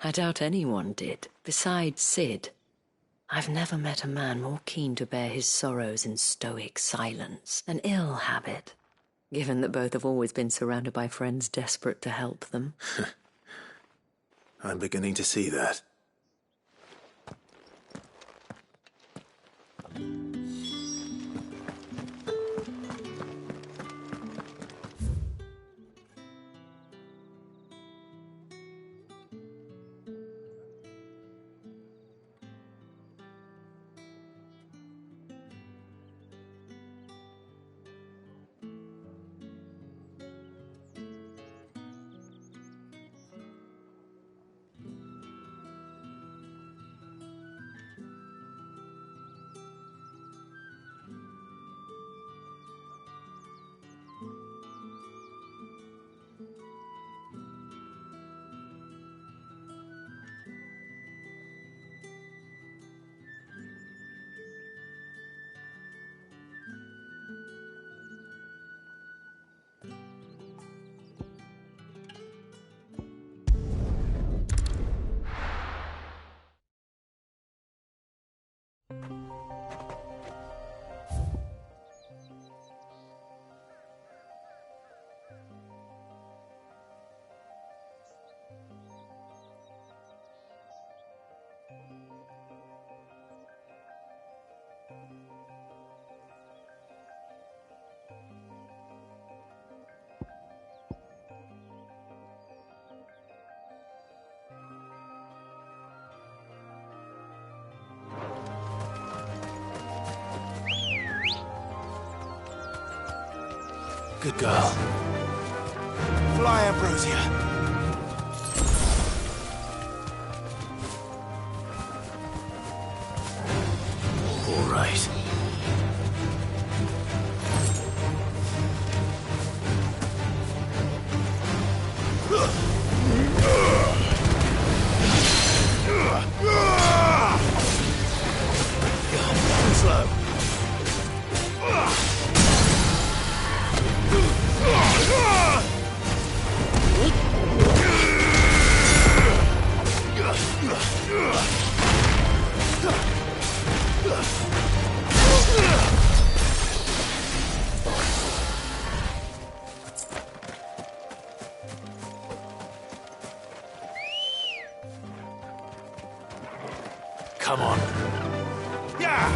I doubt anyone did. Besides Sid, I've never met a man more keen to bear his sorrows in stoic silence. An ill habit, given that both have always been surrounded by friends desperate to help them. I'm beginning to see that. Good girl. Fly, Ambrosia. All right. Slow. Come on. Yeah!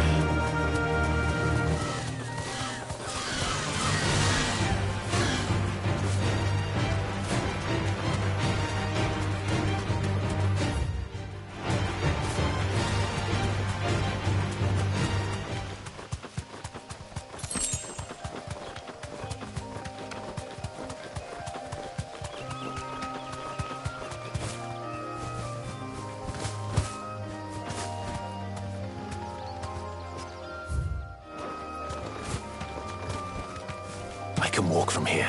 can walk from here.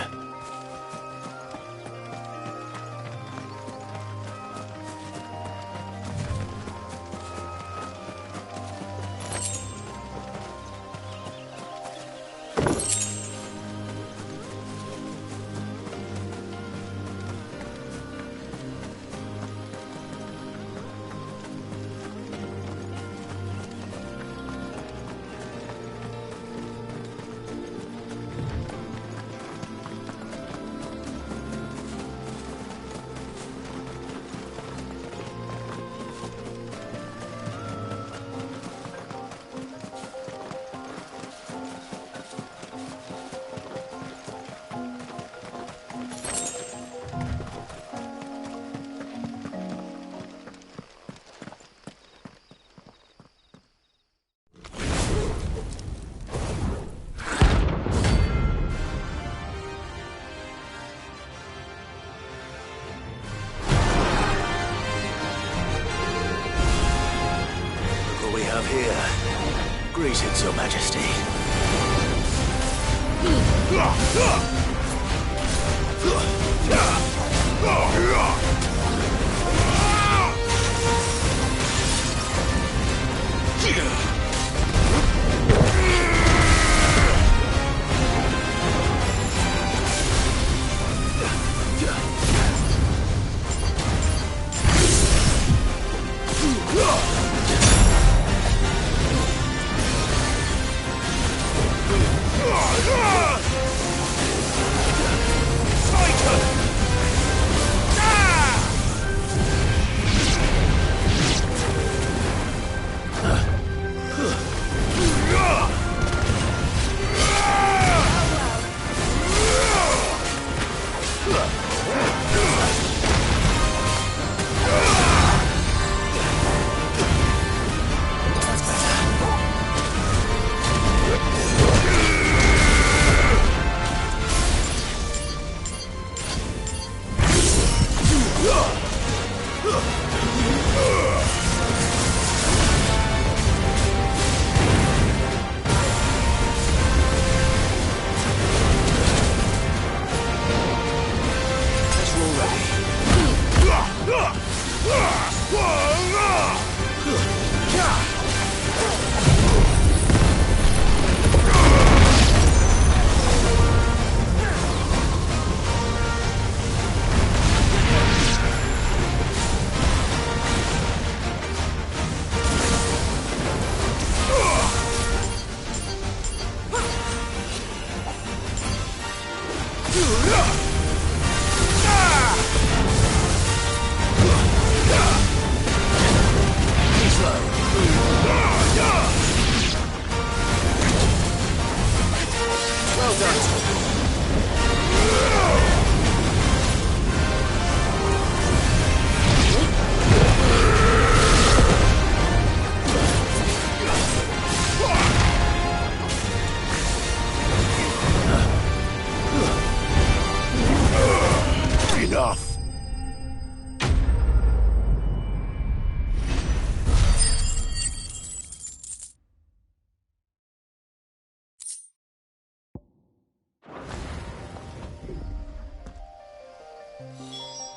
Here. Greetings, Your Majesty.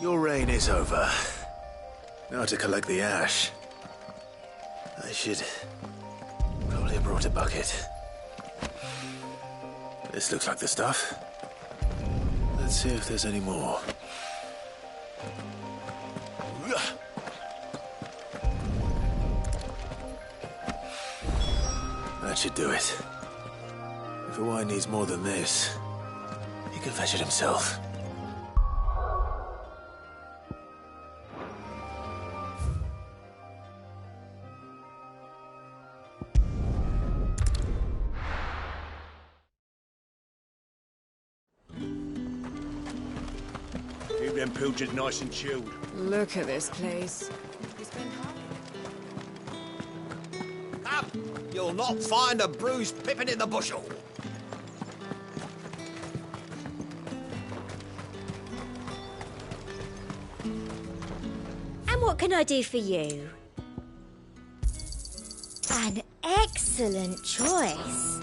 Your reign is over. Now to collect the ash. I should probably have brought a bucket. This looks like the stuff. Let's see if there's any more. That should do it. If a wine needs more than this, he can fetch it himself. Keep them pilchards nice and chilled. Look at this place. Come! You'll not find a bruised pippin in the bushel. And what can I do for you? An excellent choice.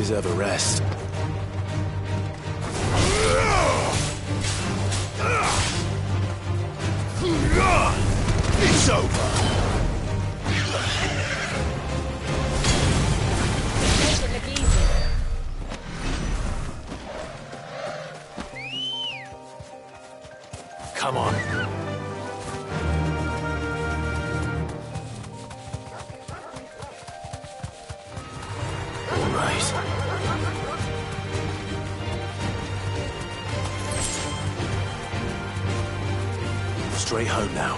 deserve a rest. It's over! Make it look easy. Come on. All right. Straight home now.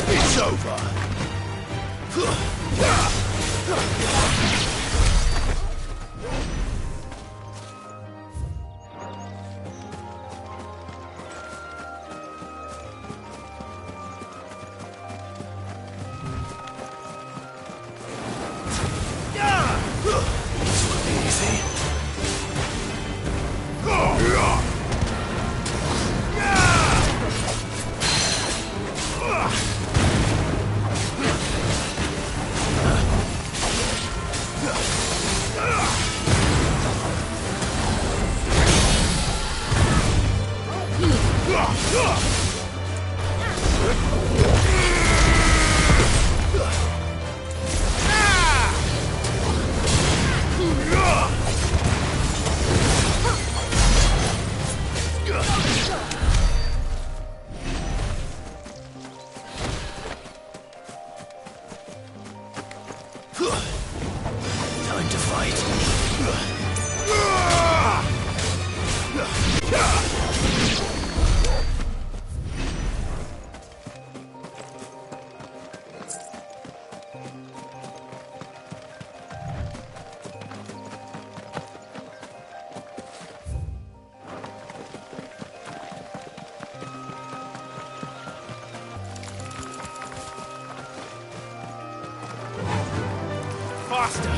It's over. Time to fight. Faster!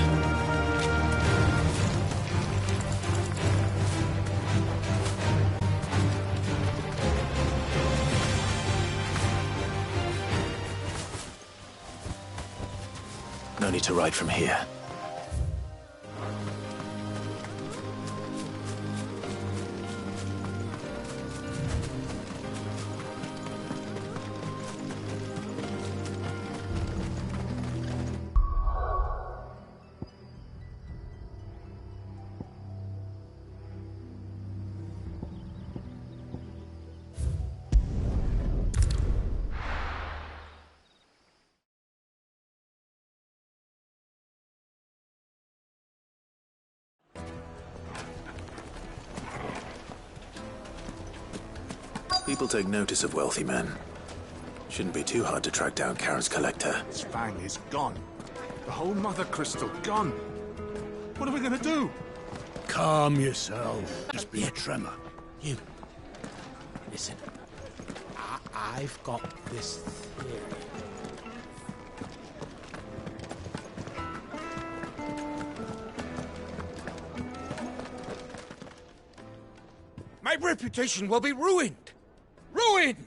No need to ride from here. People take notice of wealthy men. Shouldn't be too hard to track down Karen's collector. His fang is gone. The whole mother crystal gone. What are we gonna do? Calm yourself. Just be a tremor. You. Listen. I've got this theory. My reputation will be ruined. Ruined!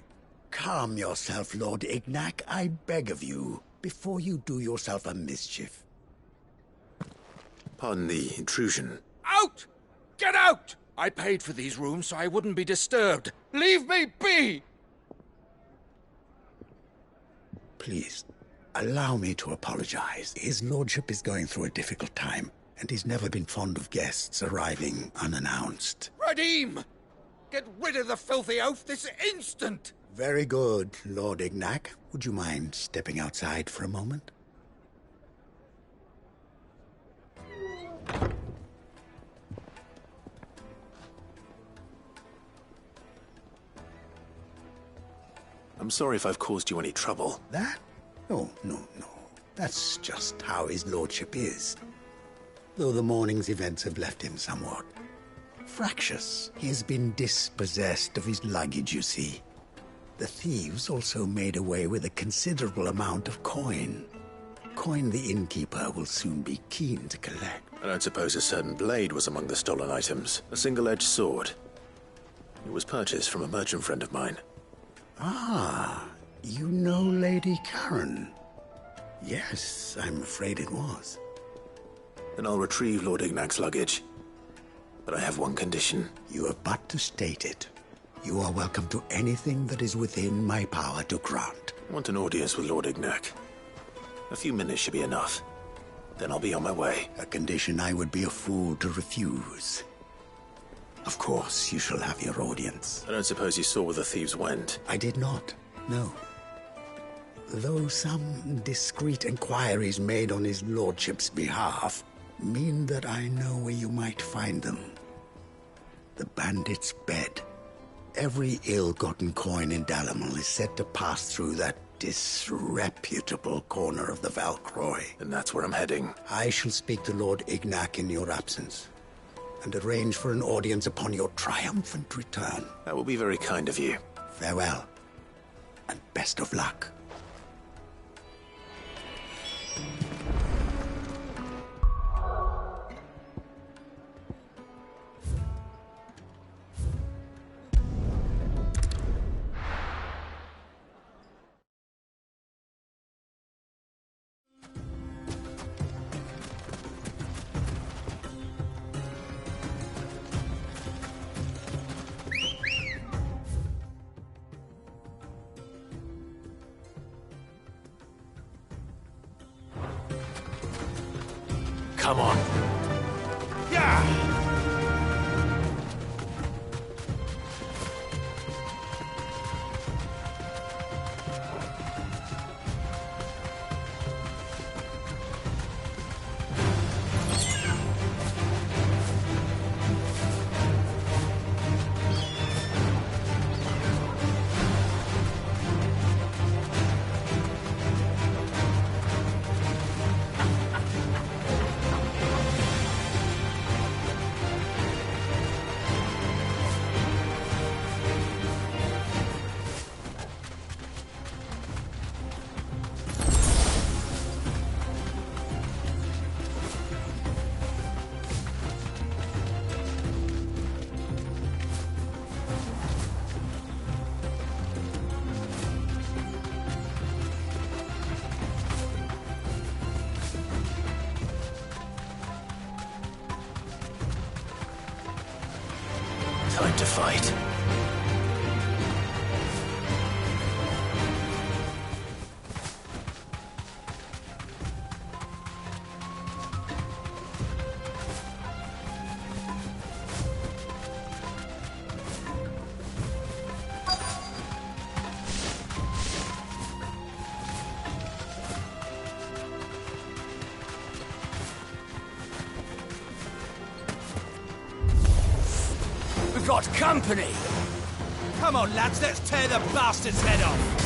Calm yourself, Lord Ignac, I beg of you, before you do yourself a mischief. Pardon the intrusion. Out! Get out! I paid for these rooms so I wouldn't be disturbed. Leave me be! Please, allow me to apologize. His lordship is going through a difficult time, and he's never been fond of guests arriving unannounced. Radim! Get rid of the filthy oaf this instant! Very good, Lord Ignac. Would you mind stepping outside for a moment? I'm sorry if I've caused you any trouble. That? No. That's just how his lordship is. Though the morning's events have left him somewhat fractious. He has been dispossessed of his luggage, you see. The thieves also made away with a considerable amount of coin. coin the innkeeper will soon be keen to collect. I don't suppose a certain blade was among the stolen items. A single-edged sword. It was purchased from a merchant friend of mine. Ah, you know Lady Karen? Yes, I'm afraid it was. Then I'll retrieve Lord Ignac's luggage. But I have one condition. You have but to state it. You are welcome to anything that is within my power to grant. I want an audience with Lord Ignac. A few minutes should be enough. Then I'll be on my way. A condition I would be a fool to refuse. Of course, you shall have your audience. I don't suppose you saw where the thieves went? I did not, no. Though some discreet inquiries made on his lordship's behalf mean that I know where you might find them. The bandit's bed. Every ill-gotten coin in Dalamil is said to pass through that disreputable corner of the Valcroy. And that's where I'm heading. I shall speak to Lord Ignac in your absence, and arrange for an audience upon your triumphant return. That will be very kind of you. Farewell, and best of luck. Come on. Yeah! Time to fight. We've got company! Come on, lads, let's tear the bastard's head off!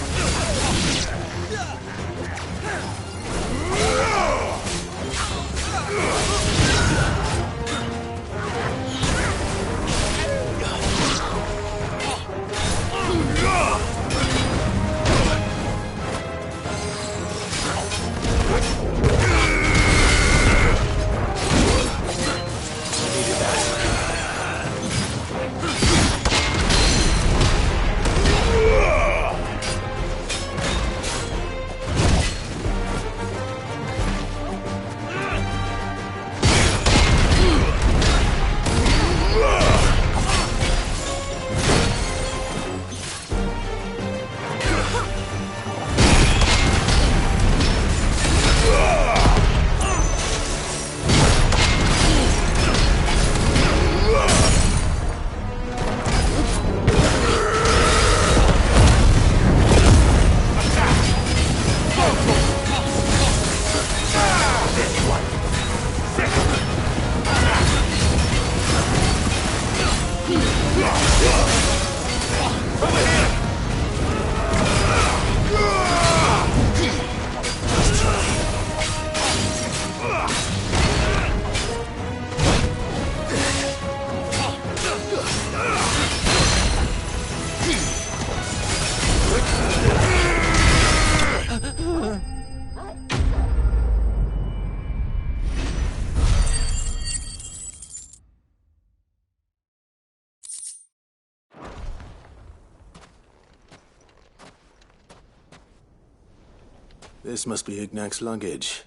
This must be Ignac's luggage.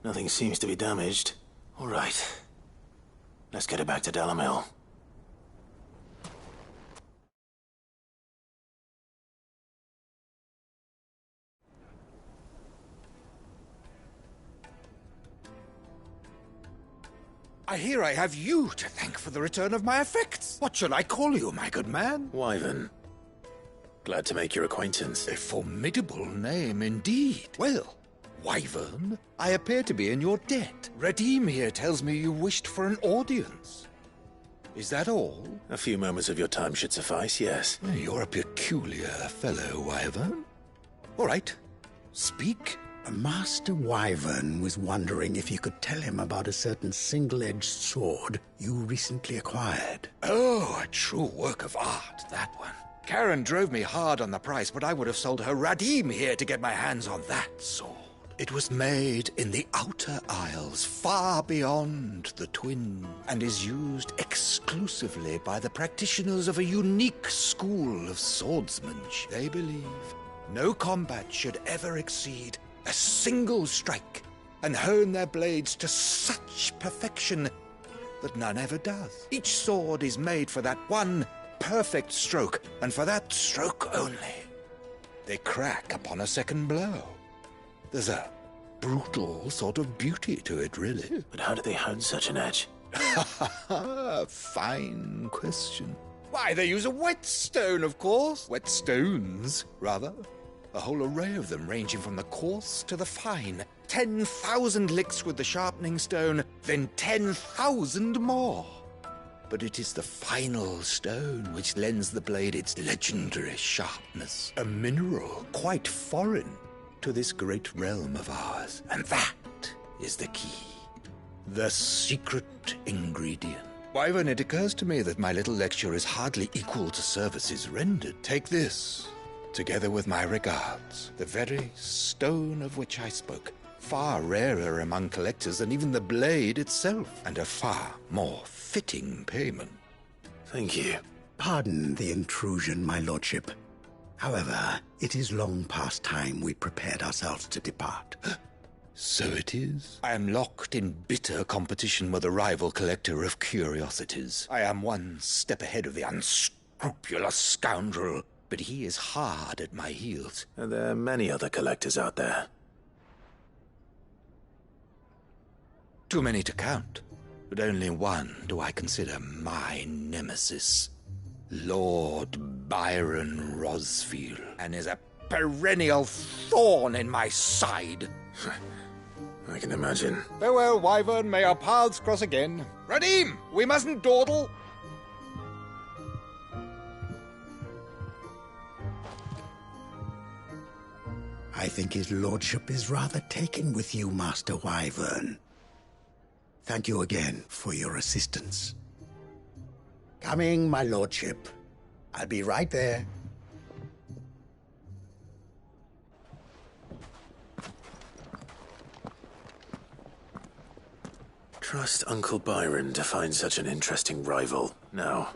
Nothing seems to be damaged. All right. Let's get it back to Dalamil. I hear I have you to thank for the return of my effects. What shall I call you, my good man? Wyvern. Glad to make your acquaintance. A formidable name indeed. Well, Wyvern, I appear to be in your debt. Redeem here tells me you wished for an audience. Is that all? A few moments of your time should suffice, yes. You're a peculiar fellow, Wyvern. All right, speak. Master Wyvern was wondering if you could tell him about a certain single-edged sword you recently acquired. Oh, a true work of art, that one. Karen drove me hard on the price, but I would have sold her Radim here to get my hands on that sword. It was made in the Outer Isles, far beyond the Twin, and is used exclusively by the practitioners of a unique school of swordsmanship. They believe no combat should ever exceed a single strike, and hone their blades to such perfection that none ever does. Each sword is made for that one perfect stroke, and for that stroke only. They crack upon a second blow. There's a brutal sort of beauty to it, really. But how do they hone such an edge? Fine question. Why, they use a whetstone, of course. Whetstones, rather. A whole array of them, ranging from the coarse to the fine. 10,000 licks with the sharpening stone, then 10,000 more. But it is the final stone which lends the blade its legendary sharpness. A mineral quite foreign to this great realm of ours. And that is the key. The secret ingredient. Wyvern, it occurs to me that my little lecture is hardly equal to services rendered. Take this, together with my regards, the very stone of which I spoke, far rarer among collectors than even the blade itself, and a far more fitting payment. Thank you. Pardon the intrusion, my lordship. However, it is long past time we prepared ourselves to depart. So it is. I am locked in bitter competition with a rival collector of curiosities. I am one step ahead of the unscrupulous scoundrel, but he is hard at my heels. And there are many other collectors out there. Too many to count, but only one do I consider my nemesis. Lord Byron Rosfield, and is a perennial thorn in my side. I can imagine. Farewell, Wyvern. May our paths cross again. Radim, we mustn't dawdle. I think his lordship is rather taken with you, Master Wyvern. Thank you again for your assistance. Coming, my lordship. I'll be right there. Trust Uncle Byron to find such an interesting rival. Now,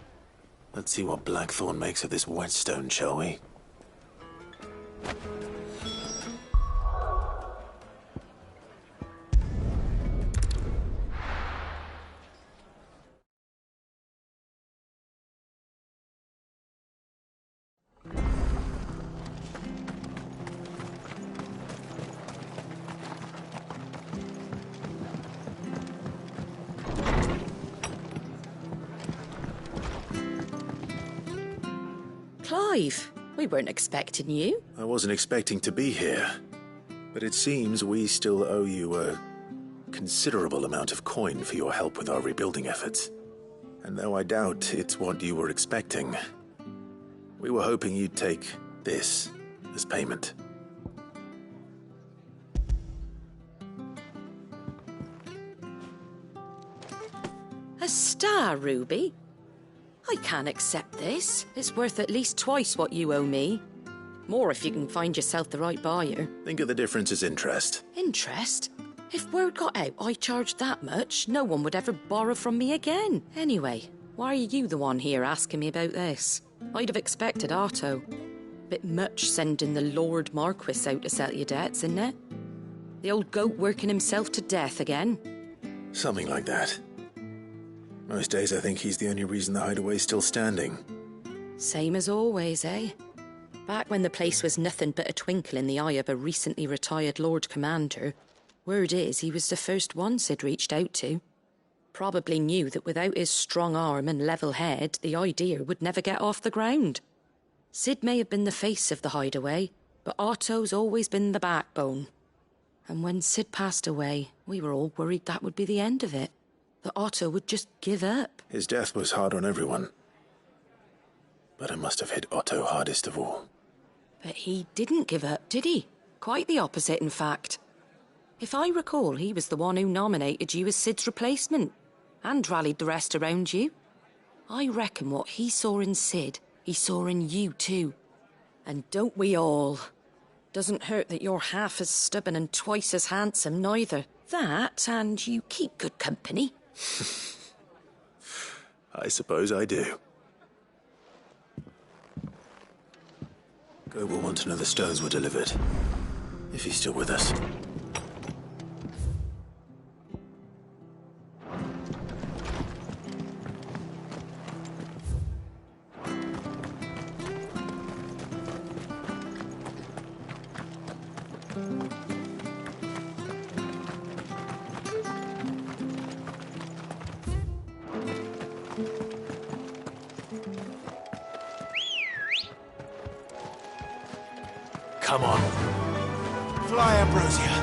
let's see what Blackthorn makes of this whetstone, shall we? Clive, we weren't expecting you. I wasn't expecting to be here, but it seems we still owe you a considerable amount of coin for your help with our rebuilding efforts. And though I doubt it's what you were expecting, we were hoping you'd take this as payment. A star ruby? I can't accept this. It's worth at least twice what you owe me. More if you can find yourself the right buyer. Think of the difference as interest. Interest? If word got out I charged that much, no one would ever borrow from me again. Anyway, why are you the one here asking me about this? I'd have expected Otto. Bit much sending the Lord Marquis out to settle your debts, isn't it? The old goat working himself to death again. Something like that. Most days I think he's the only reason the hideaway's still standing. Same as always, eh? Back when the place was nothing but a twinkle in the eye of a recently retired Lord Commander, word is he was the first one Sid reached out to. Probably knew that without his strong arm and level head, the idea would never get off the ground. Sid may have been the face of the hideaway, but Otto's always been the backbone. And when Sid passed away, we were all worried that would be the end of it. That Otto would just give up. His death was hard on everyone. But it must have hit Otto hardest of all. But he didn't give up, did he? Quite the opposite, in fact. If I recall, he was the one who nominated you as Sid's replacement, and rallied the rest around you. I reckon what he saw in Sid, he saw in you too. And don't we all? Doesn't hurt that you're half as stubborn and twice as handsome, neither. That, and you keep good company. I suppose I do. Goat will want to know the stones were delivered, if he's still with us. Come on. Fly, Ambrosia.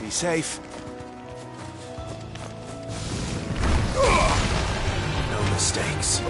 Be safe. No mistakes.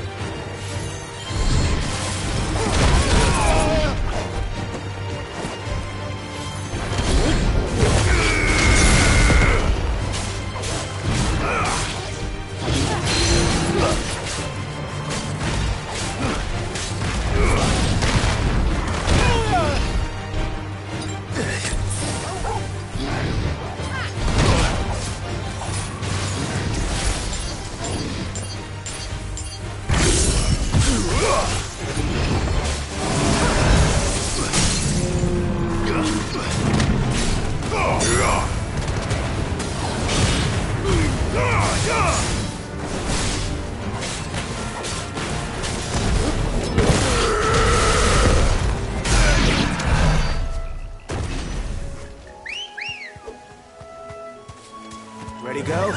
Ready, go?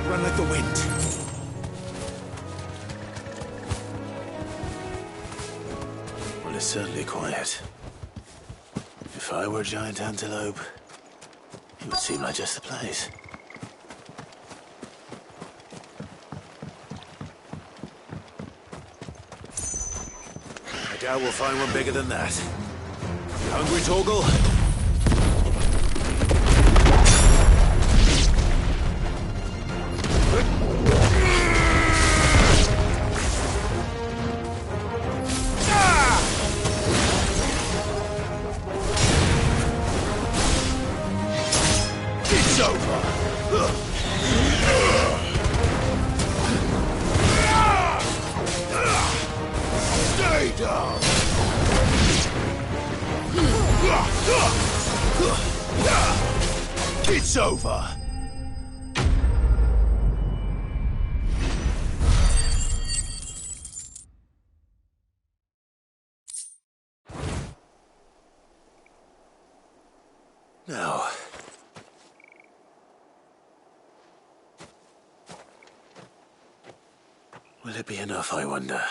Run like the wind. Well, it's certainly quiet. If I were a giant antelope, it would seem like just the place. I doubt we'll find one bigger than that. You hungry, Torgal? It's over! Stay down! It's over! Now, will it be enough, I wonder?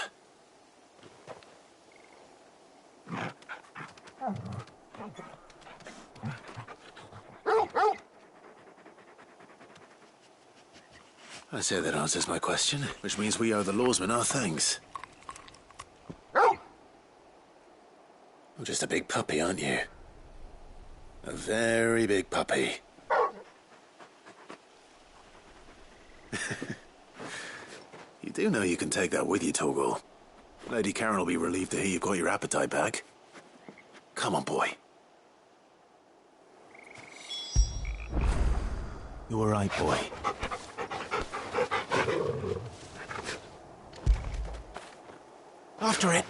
I say that answers my question, which means we owe the lawsmen our thanks. You're just a big puppy, aren't you? A very big puppy. You do know you can take that with you, Torgal. Lady Karen will be relieved to hear you've got your appetite back. Come on, boy. You all right, boy? After it!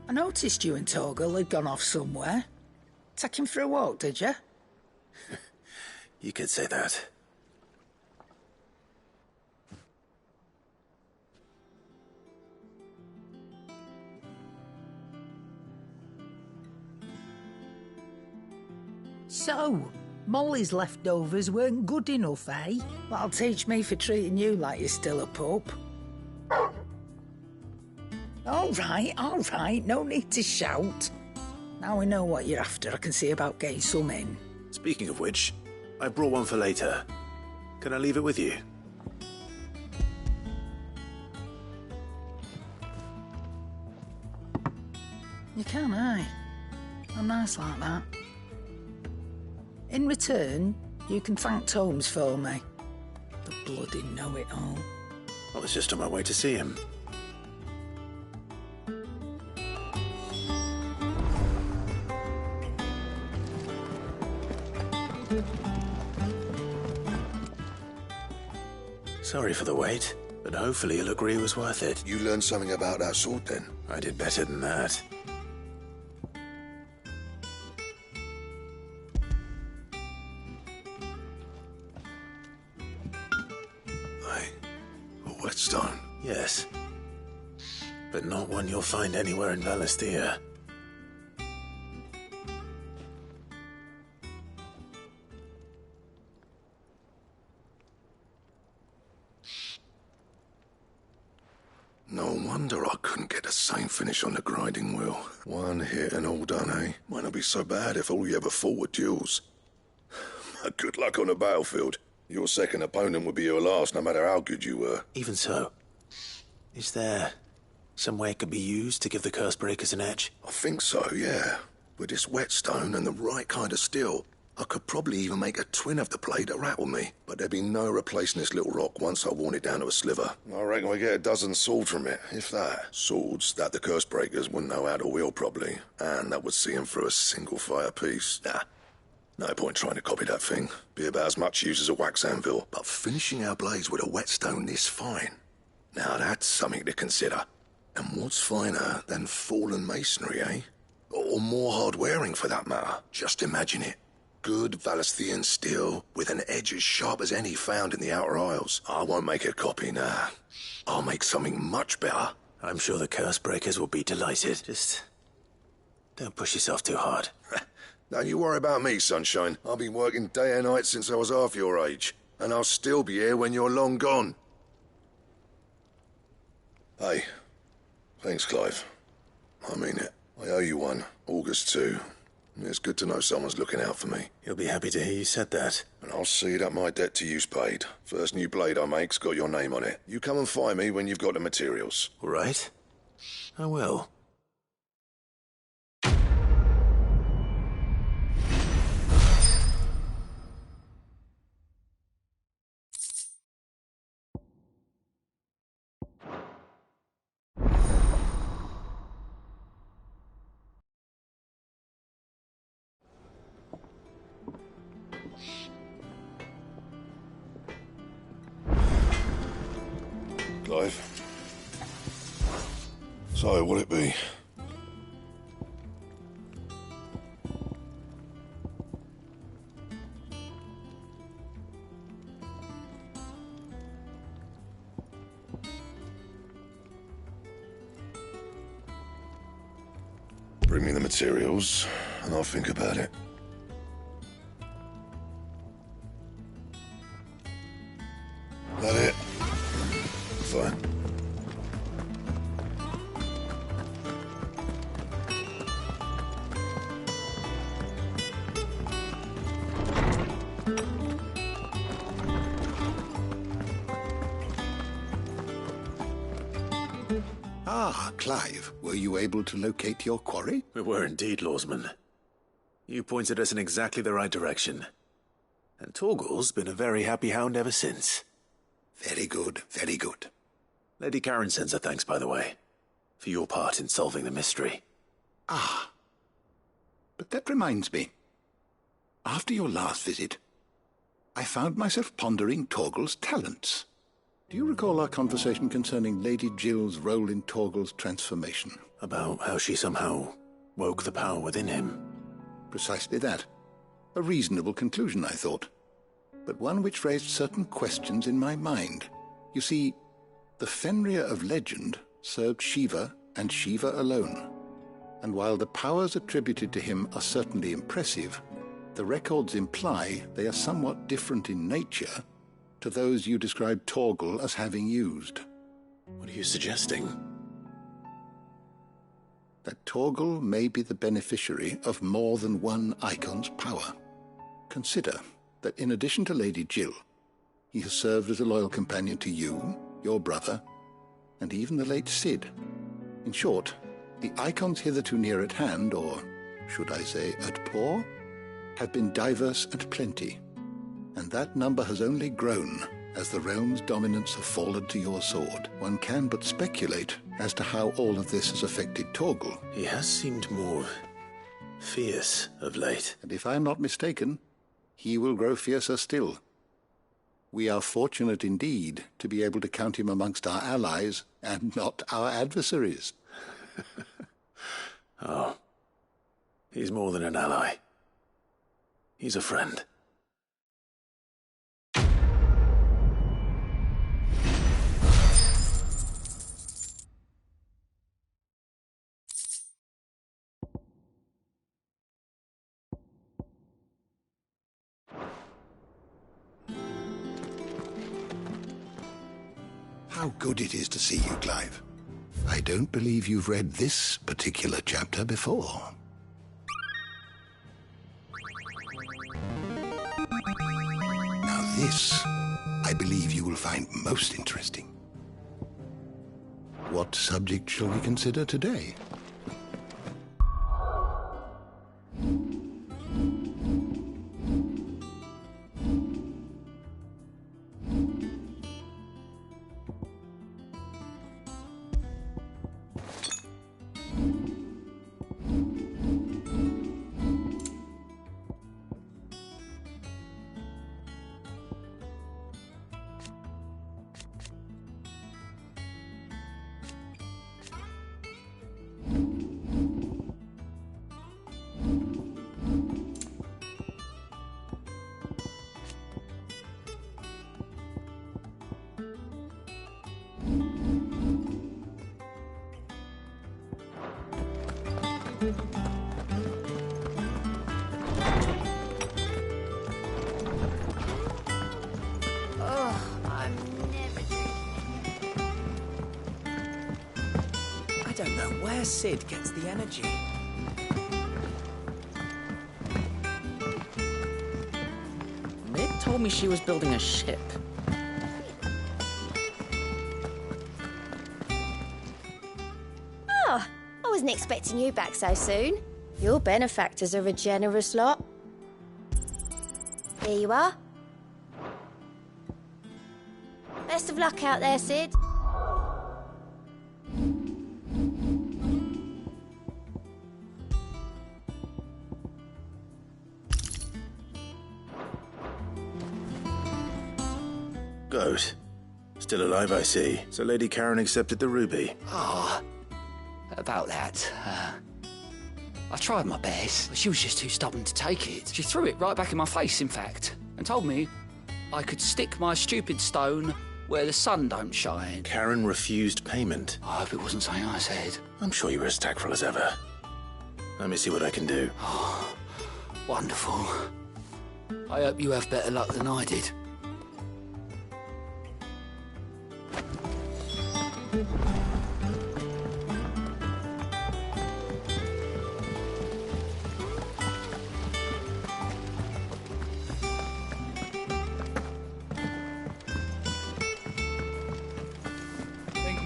I noticed you and Torgal had gone off somewhere. Take him for a walk, did you? You could say that. So, Molly's leftovers weren't good enough, eh? That'll teach me for treating you like you're still a pup. All right, no need to shout. Now we know what you're after, I can see about getting some in. Speaking of which, I brought one for later. Can I leave it with you? You can, eh? I'm nice like that. In return, you can thank Tomes for me. The bloody know-it-all. I was just on my way to see him. Sorry for the wait, but hopefully you'll agree it was worth it. You learned something about that sword, then? I did better than that. A whetstone? Yes. But not one you'll find anywhere in Valisthea. No wonder I couldn't get the same finish on the grinding wheel. One hit and all done, eh? Might not be so bad if all you ever fought were duels. Good luck on the battlefield. Your second opponent would be your last, no matter how good you were. Even so, is there some way it could be used to give the curse breakers an edge? I think so, yeah. With this whetstone and the right kind of steel, I could probably even make a twin of the blade that rattled me. But there'd be no replacing this little rock once I worn it down to a sliver. I reckon we get a dozen swords from it, if that. Swords that the curse breakers wouldn't know how to wield properly, and that would see them through a single fire piece. Nah, no point trying to copy that thing. Be about as much use as a wax anvil. But finishing our blades with a whetstone this fine, now that's something to consider. And what's finer than fallen masonry, eh? Or more hard-wearing, for that matter. Just imagine it. Good Valisthean steel with an edge as sharp as any found in the Outer Isles. I won't make a copy, nah. I'll make something much better. I'm sure the curse breakers will be delighted. Just don't push yourself too hard. Don't you worry about me, sunshine. I've been working day and night since I was half your age. And I'll still be here when you're long gone. Hey, thanks, Clive. I mean it. I owe you one. August too. It's good to know someone's looking out for me. You'll be happy to hear you said that. And I'll see that my debt to you's paid. First new blade I make's got your name on it. You come and find me when you've got the materials. All right. I will. Clive. So, what'll it be? Bring me the materials, and I'll think about it. That it? Fine. Ah, Clive, were you able to locate your quarry? We were indeed, Lawsman. You pointed us in exactly the right direction. And Torgal's been a very happy hound ever since. Very good, very good. Lady Karen sends her thanks, by the way, for your part in solving the mystery. Ah. But that reminds me. After your last visit, I found myself pondering Torgal's talents. Do you recall our conversation concerning Lady Jill's role in Torgal's transformation? About how she somehow woke the power within him? Precisely that. A reasonable conclusion, I thought. But one which raised certain questions in my mind. You see, the Fenrir of legend served Shiva and Shiva alone. And while the powers attributed to him are certainly impressive, the records imply they are somewhat different in nature to those you described Torgal as having used. What are you suggesting? That Torgal may be the beneficiary of more than one icon's power. Consider that in addition to Lady Jill, he has served as a loyal companion to you, your brother, and even the late Cid. In short, the icons hitherto near at hand, or should I say at paw, have been diverse and plenty, and that number has only grown as the realm's dominance have fallen to your sword. One can but speculate as to how all of this has affected Torgal. He has seemed more fierce of late. And if I am not mistaken, he will grow fiercer still. We are fortunate indeed to be able to count him amongst our allies and not our adversaries. Oh, he's more than an ally. He's a friend. How good it is to see you, Clive. I don't believe you've read this particular chapter before. Now this, I believe you will find most interesting. What subject shall we consider today? I don't know where Cid gets the energy. Mid told me she was building a ship. Oh, I wasn't expecting you back so soon. Your benefactors are a generous lot. Here you are. Best of luck out there, Cid. Good. Still Still alive, I see. So Lady Karen accepted the ruby. Ah, about that. I tried my best, but she was just too stubborn to take it. She threw it right back in my face, in fact, and told me I could stick my stupid stone where the sun don't shine. Karen refused payment. I hope it wasn't something I said. I'm sure you were as tactful as ever. Let me see what I can do. Oh, wonderful. I hope you have better luck than I did.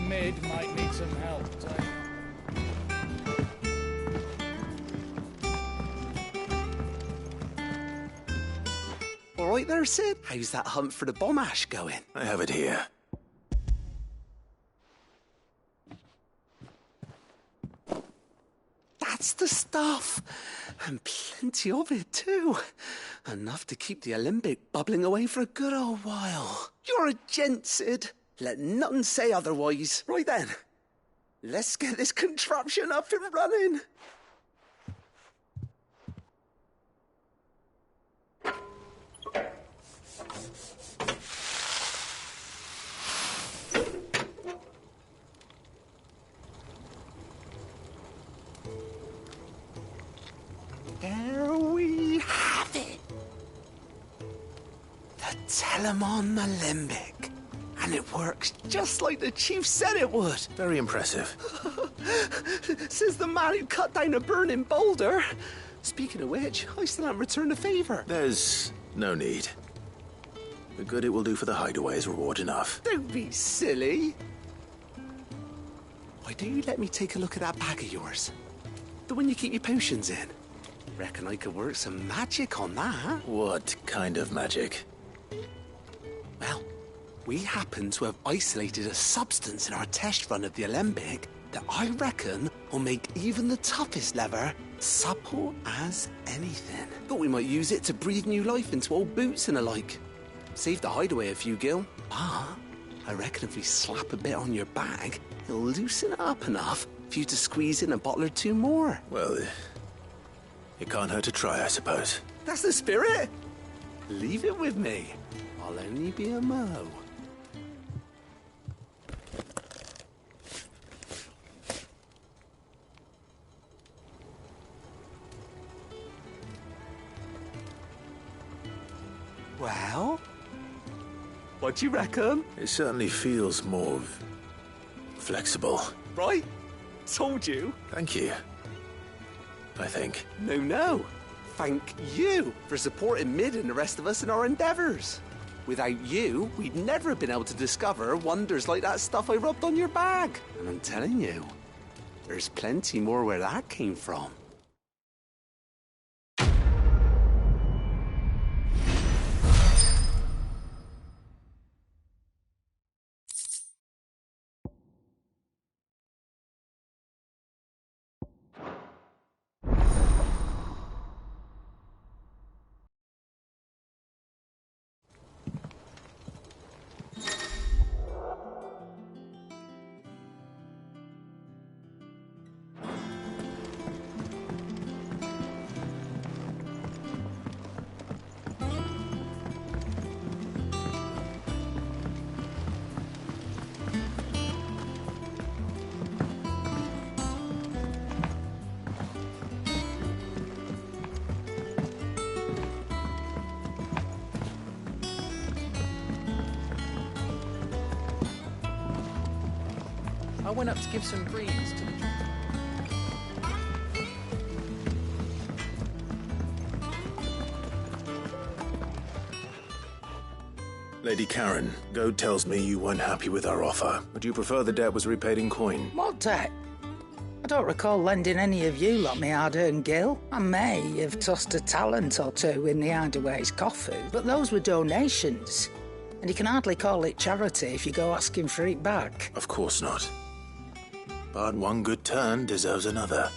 Mid might need some help, All right there, Sid. How's that hunt for the bomb ash going? I have it here. That's the stuff. And plenty of it, too. Enough to keep the Alembic bubbling away for a good old while. You're a gent, Sid. Let none say otherwise. Right then, let's get this contraption up and running. There we have it. The Telemon Alembic. And it works just like the chief said it would. Very impressive. Says the man who cut down a burning boulder. Speaking of which, I still haven't returned the favour. There's no need. The good it will do for the hideaway is reward enough. Don't be silly. Why don't you let me take a look at that bag of yours? The one you keep your potions in. Reckon I could work some magic on that. What kind of magic? Well, we happen to have isolated a substance in our test run of the Alembic that I reckon will make even the toughest leather supple as anything. Thought we might use it to breathe new life into old boots and the like. Save the hideaway a few gil. Ah, I reckon if we slap a bit on your bag, it'll loosen it up enough for you to squeeze in a bottle or two more. Well, it can't hurt to try, I suppose. That's the spirit. Leave it with me. I'll only be a mo. Well, what do you reckon? It certainly feels more flexible. Right? Told you. Thank you. I think. No. Thank you for supporting Mid and the rest of us in our endeavours. Without you, we'd never have been able to discover wonders like that stuff I rubbed on your bag. And I'm telling you, there's plenty more where that came from. I went up to give some greens to the... Lady Karen, Goad tells me you weren't happy with our offer. Would you prefer the debt was repaid in coin? What debt? I don't recall lending any of you lot me hard-earned gil. I may have tossed a talent or two in the hideaway's coffers, but those were donations. And you can hardly call it charity if you go asking for it back. Of course not. But one good turn deserves another.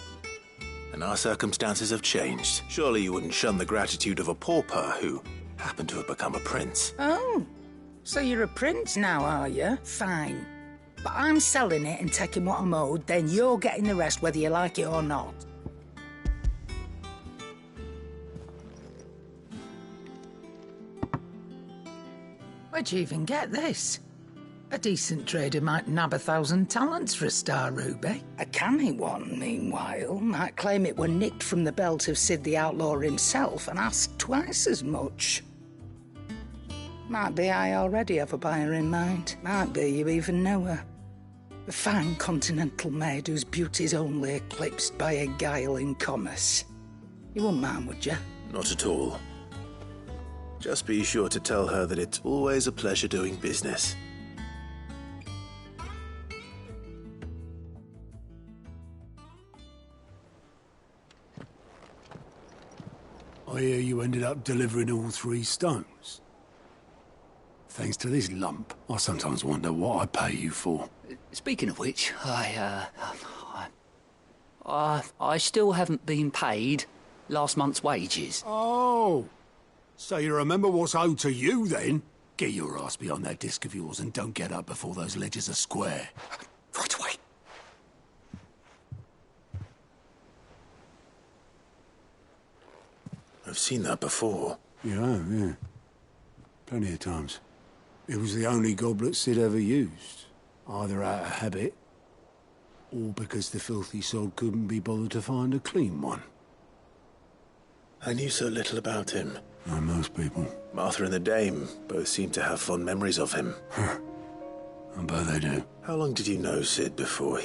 And our circumstances have changed. Surely you wouldn't shun the gratitude of a pauper who happened to have become a prince. Oh, So you're a prince now, are you? Fine. But I'm selling it and taking what I'm owed, then you're getting the rest whether you like it or not. Where'd you even get this? A decent trader might nab 1,000 talents for a star ruby. A canny one, meanwhile, might claim it were nicked from the belt of Sid the Outlaw himself and ask twice as much. Might be I already have a buyer in mind. Might be you even know her. A fine continental maid whose beauty's only eclipsed by a guile in commerce. You wouldn't mind, would you? Not at all. Just be sure to tell her that it's always a pleasure doing business. I hear you ended up delivering all 3 stones. Thanks to this lump, I sometimes wonder what I pay you for. Speaking of which, I still haven't been paid last month's wages. Oh, so you remember what's owed to you then? Get your ass behind that disc of yours and don't get up before those ledgers are square. Right away. I've seen that before. You have, yeah. Plenty of times. It was the only goblet Sid ever used. Either out of habit, or because the filthy sod couldn't be bothered to find a clean one. I knew so little about him. Like most people. Martha and the Dame both seem to have fond memories of him. I bet they do. How long did you know Sid before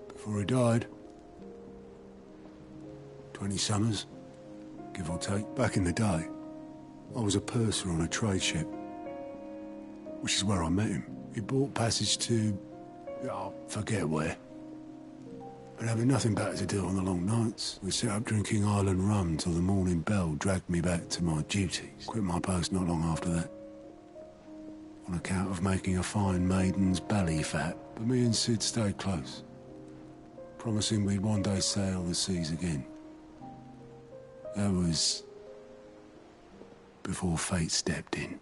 Before he died. 20 summers, give or take. Back in the day, I was a purser on a trade ship, which is where I met him. He bought passage to... I forget where. But having nothing better to do on the long nights, we set up drinking island rum till the morning bell dragged me back to my duties. Quit my post not long after that, on account of making a fine maiden's belly fat. But me and Sid stayed close, promising we'd one day sail the seas again. That was before fate stepped in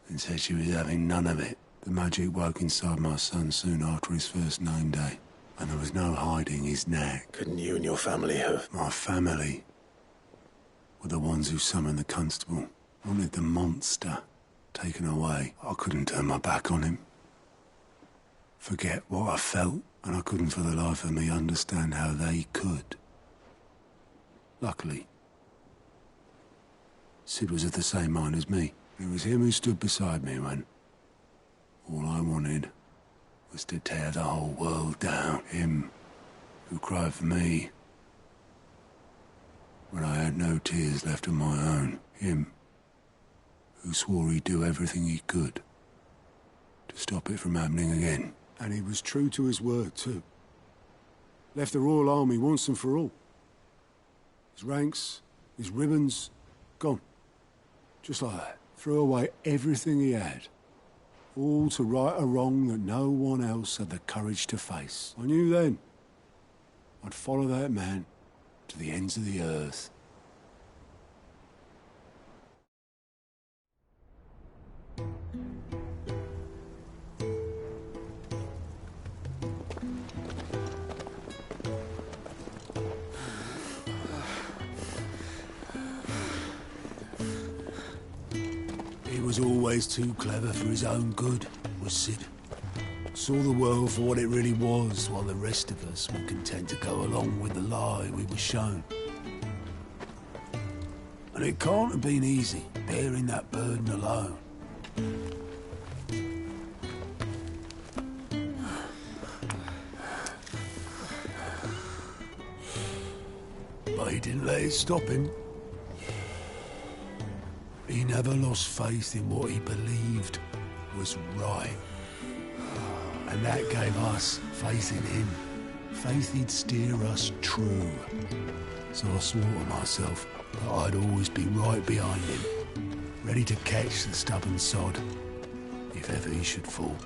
and said she was having none of it. The magic woke inside my son soon after his first name day, and there was no hiding his knack. Couldn't you and your family have... My family were the ones who summoned the constable, wanted the monster taken away. I couldn't turn my back on him, forget what I felt, and I couldn't for the life of me understand how they could. Luckily, Sid was of the same mind as me. It was him who stood beside me when all I wanted was to tear the whole world down. Him who cried for me when I had no tears left of my own. Him who swore he'd do everything he could to stop it from happening again. And he was true to his word, too. Left the Royal Army once and for all. His ranks, his ribbons, gone. Just like that. Threw away everything he had. All to right a wrong that no one else had the courage to face. I knew then I'd follow that man to the ends of the earth. He was always too clever for his own good, was Sid. Saw the world for what it really was, while the rest of us were content to go along with the lie we were shown. And it can't have been easy, bearing that burden alone. But he didn't let it stop him. He never lost faith in what he believed was right. And that gave us faith in him. Faith he'd steer us true. So I swore to myself that I'd always be right behind him, ready to catch the stubborn sod if ever he should fall.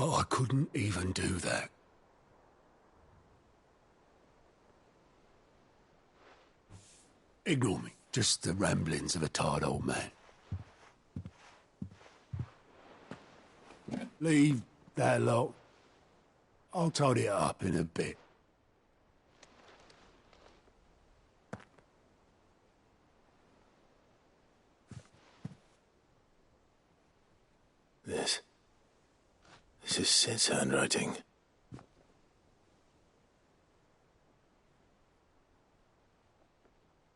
but I couldn't even do that. Ignore me. Just the ramblings of a tired old man. Leave that lot. I'll tidy it up in a bit. This is Sid's handwriting.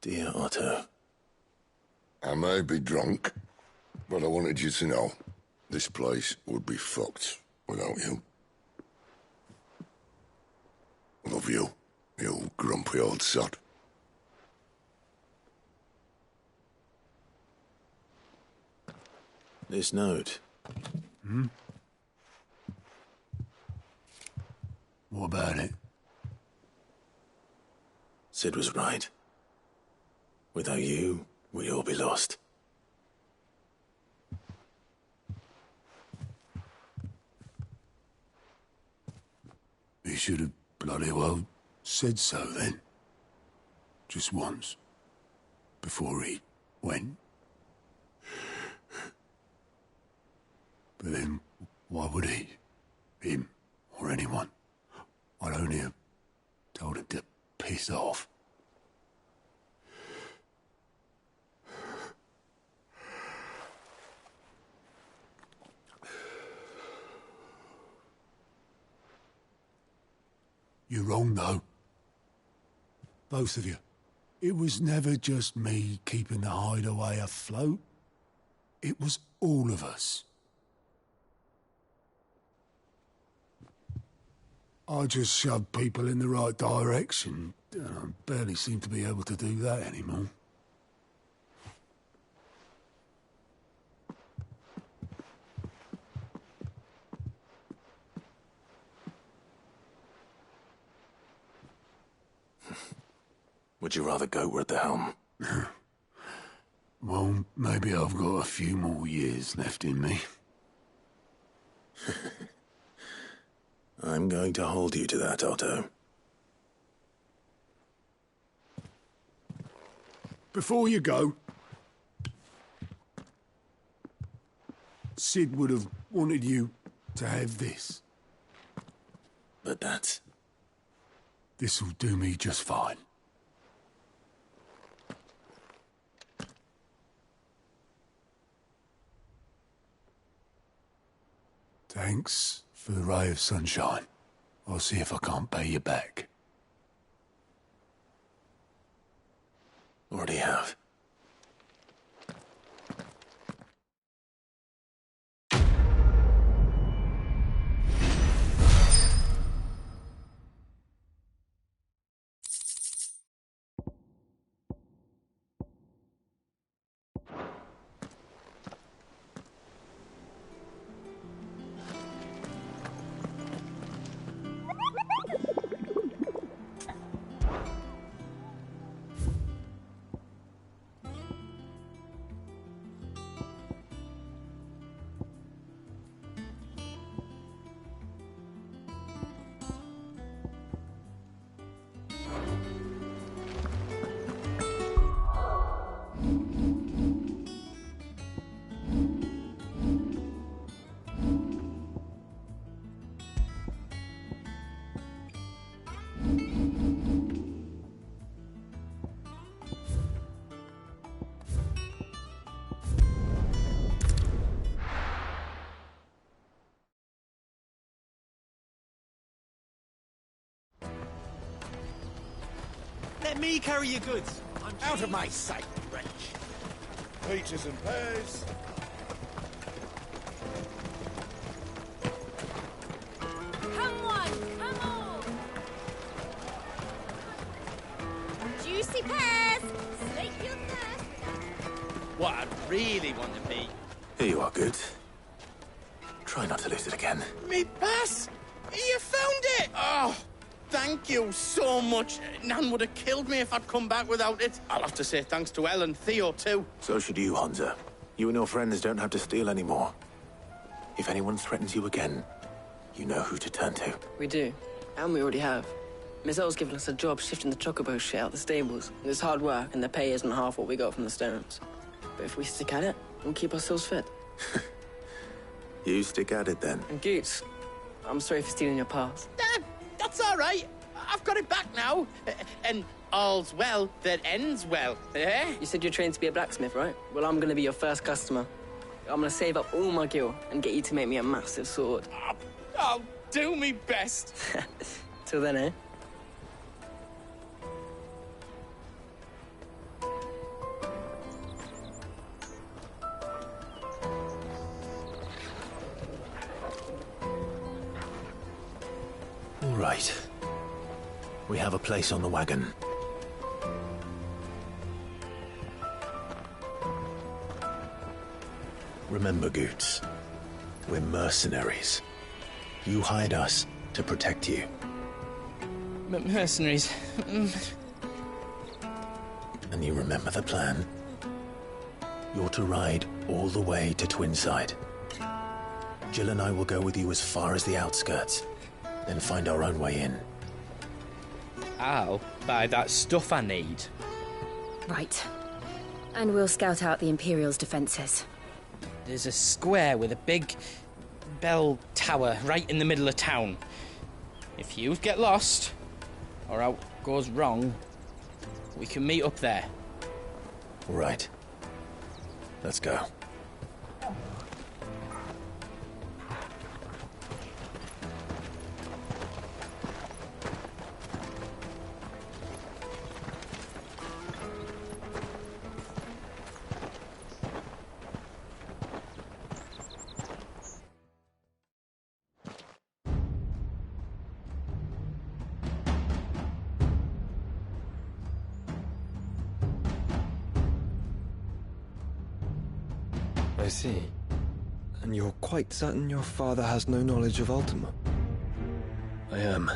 Dear Otto. I may be drunk, but I wanted you to know this place would be fucked without you. Love you, you grumpy old sod. This note. Hmm? What about it? Sid was right. Without you, we'd all be lost. He should have bloody well said so then. Just once. Before he went. But then, why would he? Him, or anyone? I'd only have told him to piss off. You're wrong, though. Both of you. It was never just me keeping the hideaway afloat. It was all of us. I just shoved people in the right direction, and I barely seem to be able to do that anymore. Would you rather go at the helm? Well, maybe I've got a few more years left in me. I'm going to hold you to that, Otto. Before you go, Sid would have wanted you to have this. But that's... This'll do me just fine. Thanks for the ray of sunshine. I'll see if I can't pay you back. Already have. Let me carry your goods. I'm out of my sight, wretch. Peaches and pears. Come on, come on! Juicy pears! Slake your thirst! What I really want to be. Here you are, good. Try not to lose it again. Me pass! You found it! Oh, thank you so much. Nan would have killed me if I'd come back without it. I'll have to say thanks to Elle and Theo, too. So should you, Hansa. You and your friends don't have to steal anymore. If anyone threatens you again, You know who to turn to. We do. And we already have. Miss L's given us a job shifting the chocobo shit out the stables. It's hard work, and the pay isn't half what we got from the stones. But if we stick at it, we'll keep ourselves fed. You stick at it, then. And Goots, I'm sorry for stealing your pass. That's all right. I've got it back now. And all's well that ends well, eh? You said you're trained to be a blacksmith, right? Well, I'm gonna be your first customer. I'm gonna save up all my gil and get you to make me a massive sword. I'll do me best. Till then, eh? All right. We have a place on the wagon. Remember, Goots, we're mercenaries. You hired us to protect you. Mercenaries. And you remember the plan? You're to ride all the way to Twinside. Jill and I will go with you as far as the outskirts, then find our own way in. I'll buy that stuff I need. Right. And we'll scout out the Imperial's defences. There's a square with a big bell tower right in the middle of town. If you get lost, or out goes wrong, we can meet up there. All right. Let's go. I see. And you're quite certain your father has no knowledge of Ultima? I am.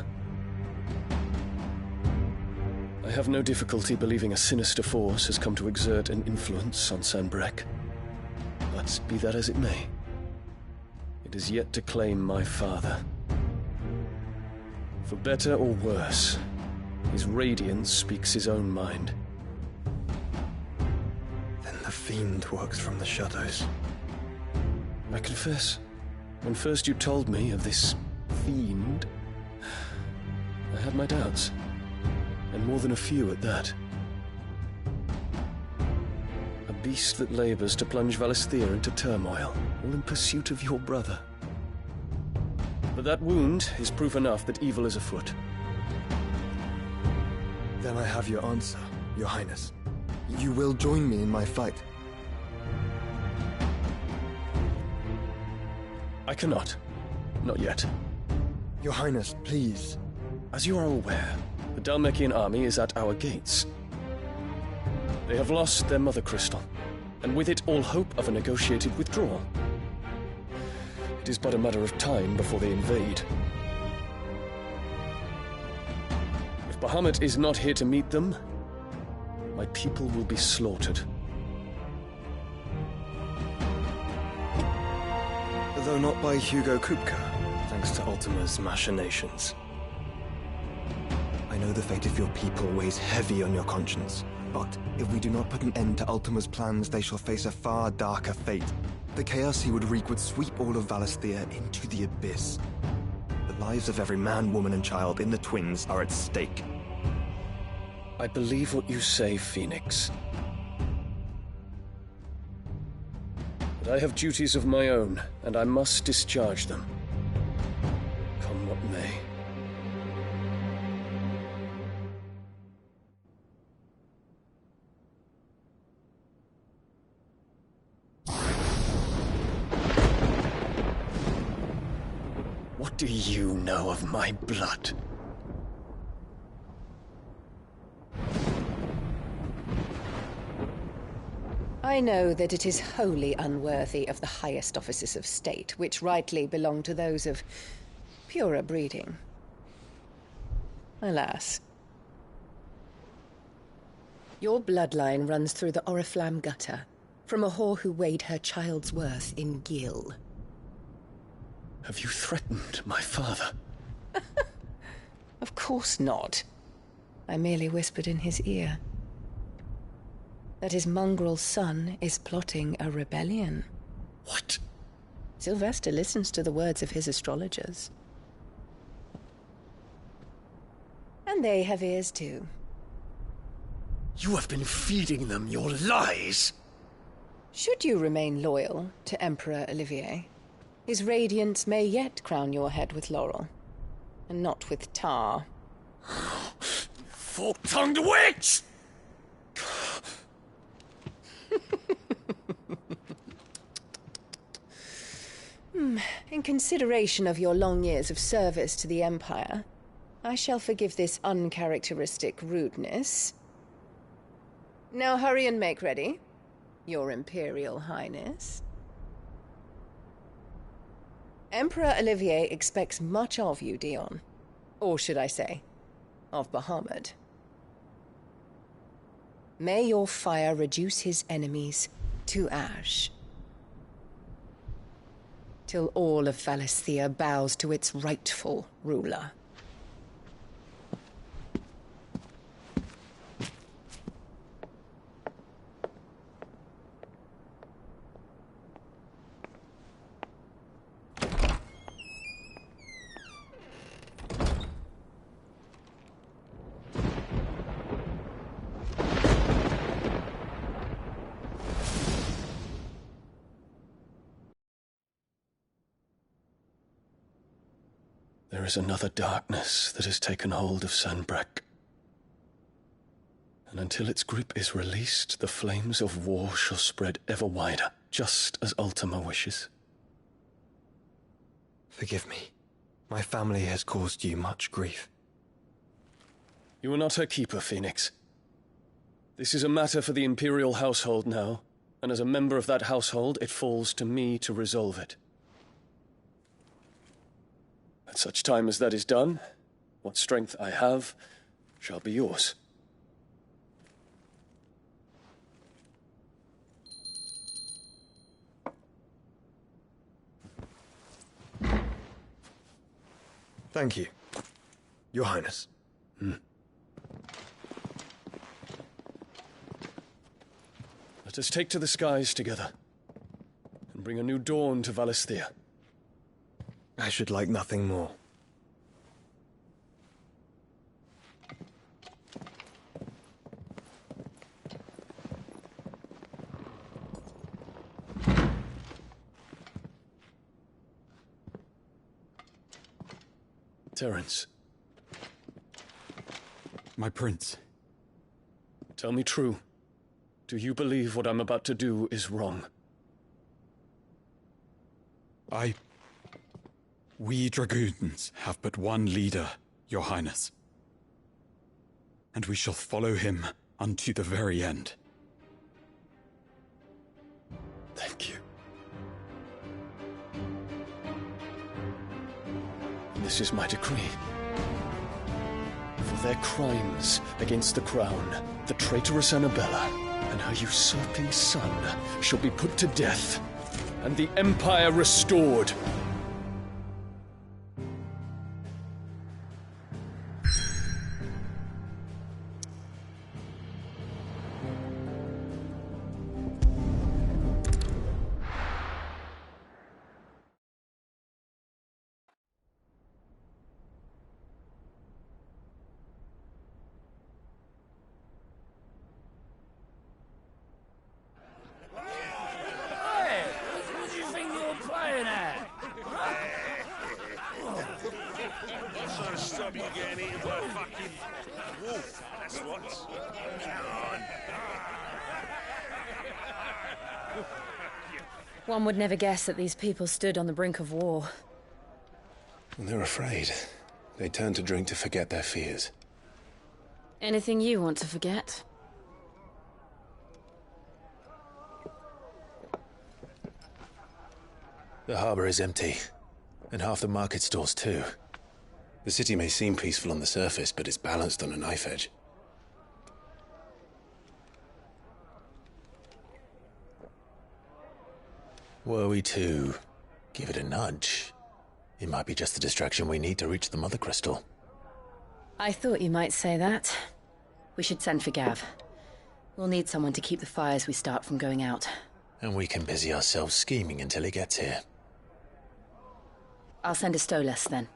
I have no difficulty believing a sinister force has come to exert an influence on Sanbreque. But be that as it may, it is yet to claim my father. For better or worse, his radiance speaks his own mind. Then the fiend works from the shadows. I confess, when first you told me of this fiend, I had my doubts, and more than a few at that. A beast that labours to plunge Valisthea into turmoil, all in pursuit of your brother. But that wound is proof enough that evil is afoot. Then I have your answer, Your Highness. You will join me in my fight. I cannot. Not yet. Your Highness, please. As you are aware, the Dhalmekian army is at our gates. They have lost their mother crystal, and with it all hope of a negotiated withdrawal. It is but a matter of time before they invade. If Bahamut is not here to meet them, my people will be slaughtered. Though not by Hugo Kupka, thanks to Ultima's machinations. I know the fate of your people weighs heavy on your conscience, but if we do not put an end to Ultima's plans, they shall face a far darker fate. The chaos he would wreak would sweep all of Valisthea into the abyss. The lives of every man, woman, and child in the Twins are at stake. I believe what you say, Phoenix. But I have duties of my own, and I must discharge them. Come what may. What do you know of my blood? I know that it is wholly unworthy of the highest offices of state, which rightly belong to those of purer breeding. Alas. Your bloodline runs through the Oriflamme gutter, from a whore who weighed her child's worth in gil. Have you threatened my father? Of course not. I merely whispered in his ear that his mongrel son is plotting a rebellion. What? Sylvester listens to the words of his astrologers. And they have ears too. You have been feeding them your lies! Should you remain loyal to Emperor Olivier, his radiance may yet crown your head with laurel, and not with tar. Fork-tongued witch! In consideration of your long years of service to the Empire, I shall forgive this uncharacteristic rudeness. Now hurry and make ready, Your Imperial Highness. Emperor Olivier expects much of you, Dion. Or should I say, of Bahamut. May your fire reduce his enemies to ash, till all of Valisthea bows to its rightful ruler. There is another darkness that has taken hold of Sanbreque. And until its grip is released, the flames of war shall spread ever wider, just as Ultima wishes. Forgive me. My family has caused you much grief. You are not her keeper, Phoenix. This is a matter for the Imperial household now, and as a member of that household, it falls to me to resolve it. At such time as that is done, what strength I have shall be yours. Thank you, Your Highness. Let us take to the skies together, and bring a new dawn to Valisthea. I should like nothing more. Terence. My prince. Tell me true. Do you believe what I'm about to do is wrong? We dragoons have but one leader, Your Highness. And we shall follow him unto the very end. Thank you. This is my decree. For their crimes against the crown, the traitorous Annabella and her usurping son shall be put to death, and the Empire restored. One would never guess that these people stood on the brink of war. They're afraid. They turn to drink to forget their fears. Anything you want to forget? The harbor is empty, and half the market stalls too. The city may seem peaceful on the surface, but it's balanced on a knife edge. Were we to give it a nudge, It might be just the distraction we need to reach the Mother Crystal. I thought you might say that. We should send for Gav. We'll need someone to keep the fires we start from going out. And we can busy ourselves scheming until he gets here. I'll send a Stolas then.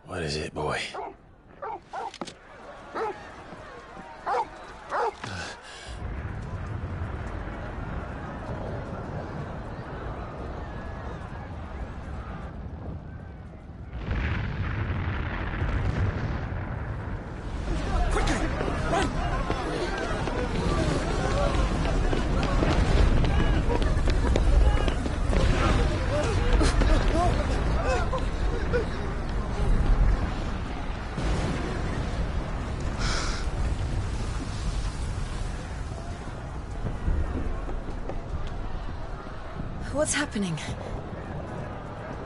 What is it, boy? What's happening?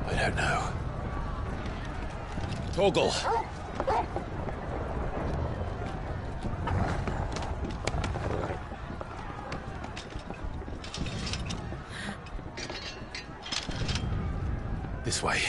I don't know. Torgal! This way.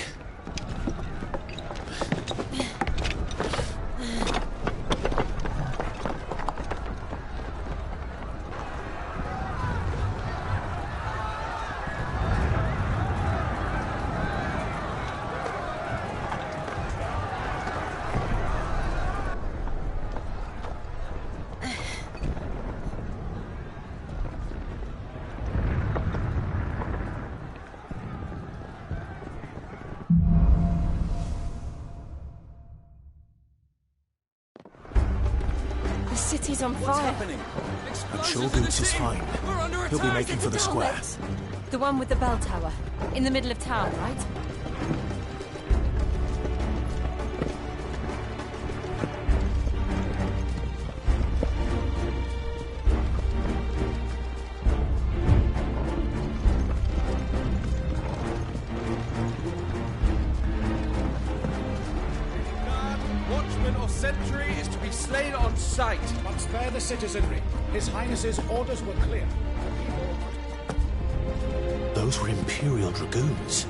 The city's on fire. I'm sure Boots is fine. He'll be making for the square. The one with the bell tower. In the middle of town, right? Watchman or sentry is to be slain on sight. But spare the citizenry. His Highness's orders were clear. Those were Imperial Dragoons.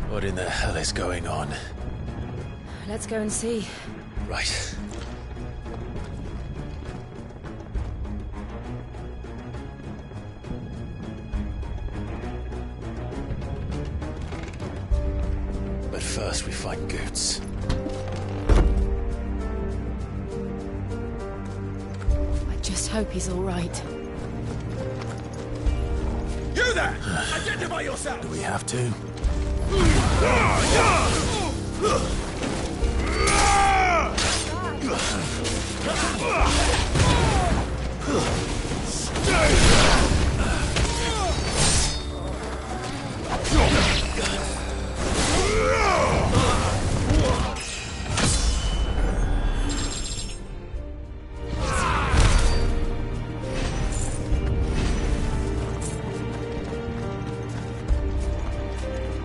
What in the hell is going on? Let's go and see. Right. But first we find Goots. I just hope he's all right. You there! Identify yourself! Do we have to?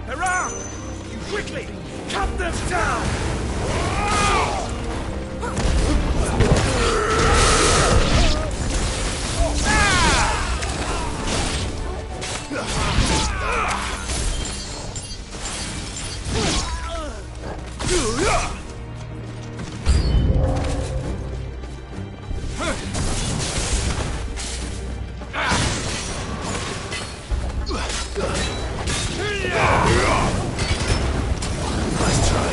Hurrah! You quickly! Cut them down! Nice try.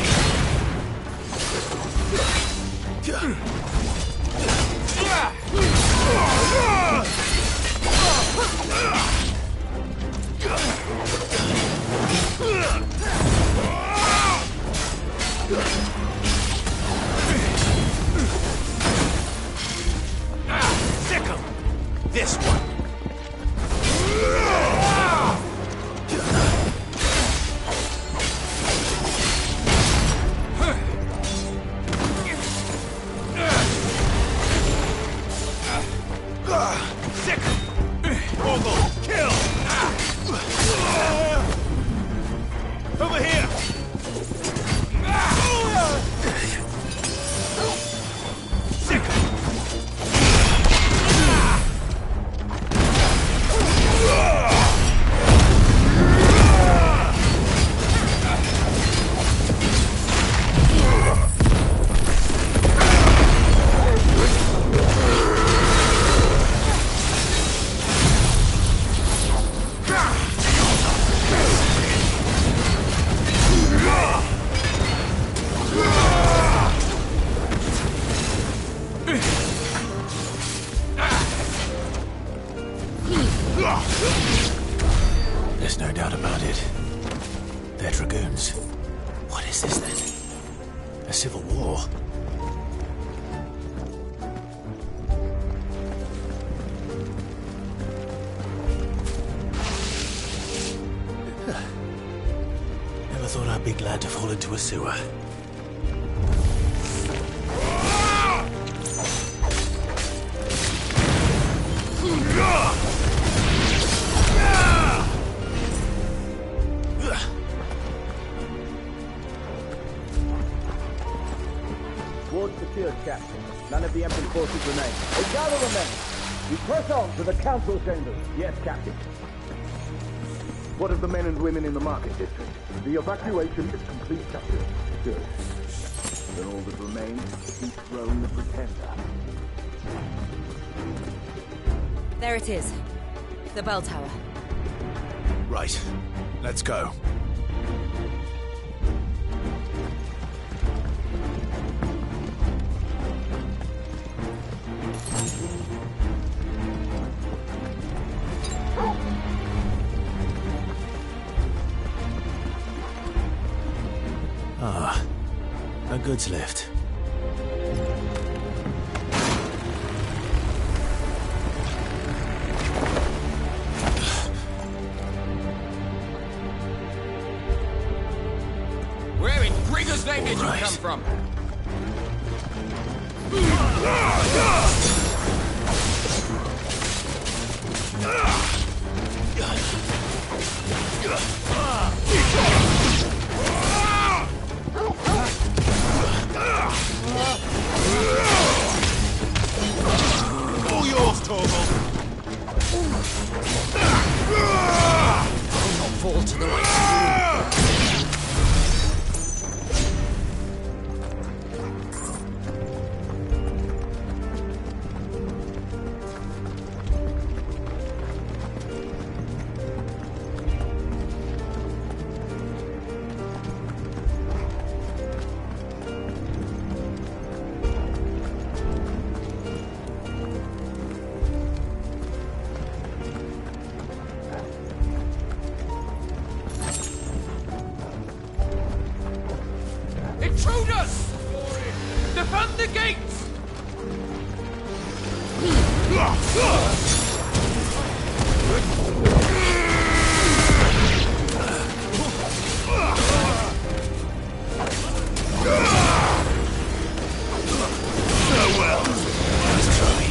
There's no doubt about it. They're dragoons. What is this then? A civil war? Never thought I'd be glad to fall into a sewer. Ward secured, Captain. None of the Emperor's forces remain. They gather the men. We press on to the council chambers. Yes, Captain. What of the men and women in the market district? The evacuation is complete, Captain. Good. Then all that remains is to dethrone the Pretender. There it is. The bell tower. Right. Let's go. Ah, a goods lift. Where in Gregor's name did you come from? All yours, Torvald. I'll not fall to the waist. Intruders! Defend the gates! Farewell. Let's try.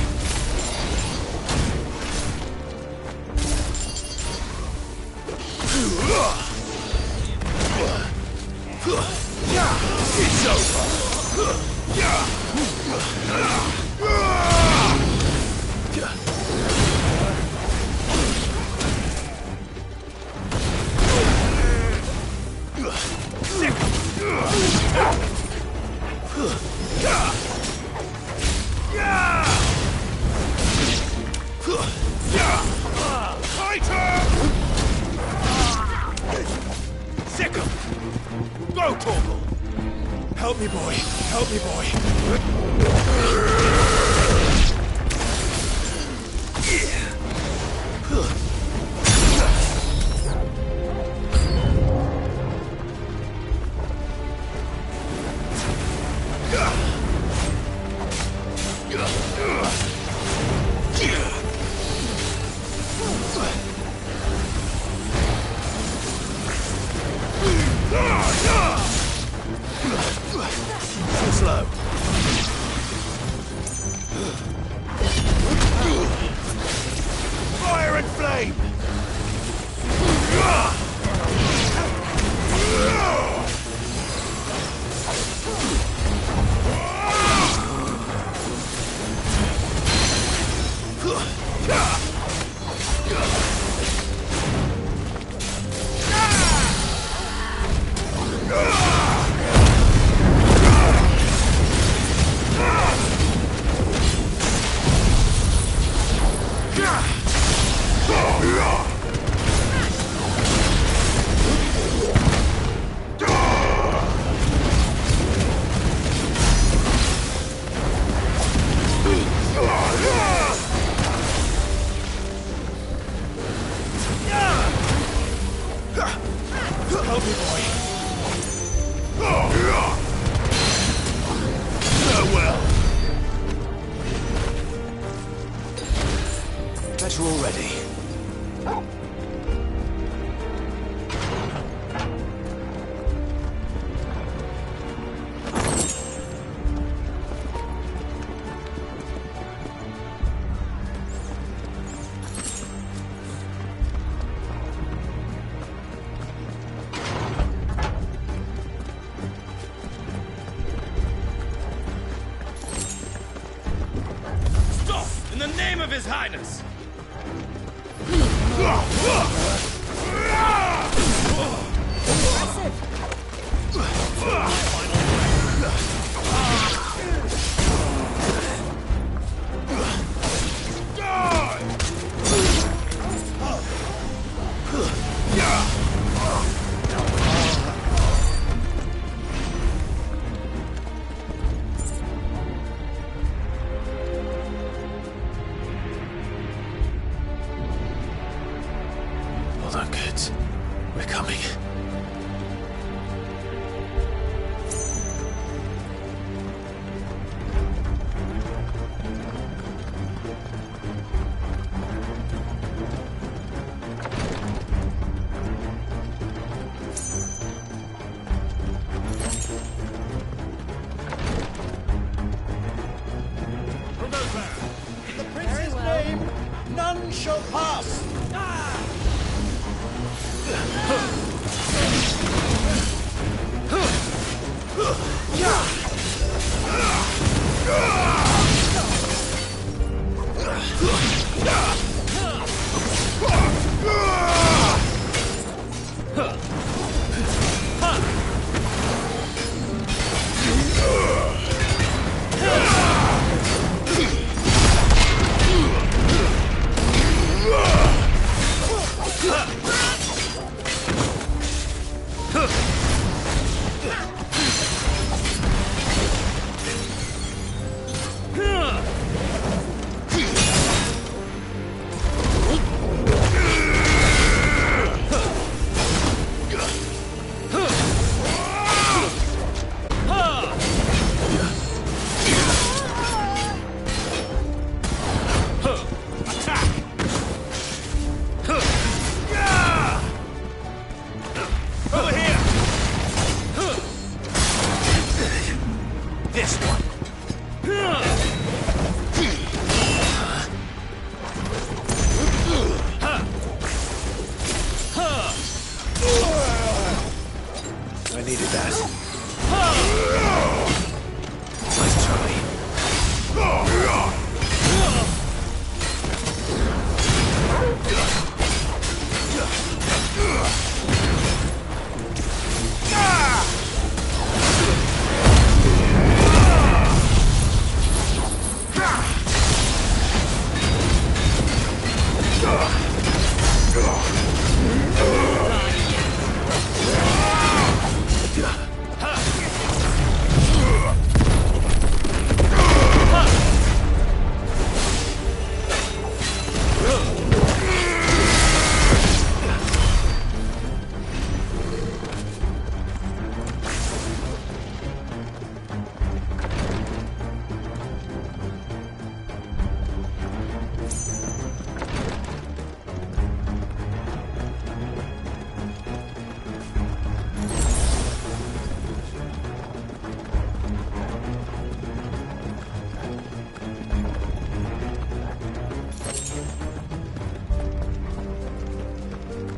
It's over. Go, Torvald! Help me, boy. Help me, boy. Too slow. Fire and flame! boy. Farewell. Better already. Stop! In the name of His Highness! Hold on, kids. We're coming. In the prince's name, none shall pass. Over here! This one. I needed that. Nice try.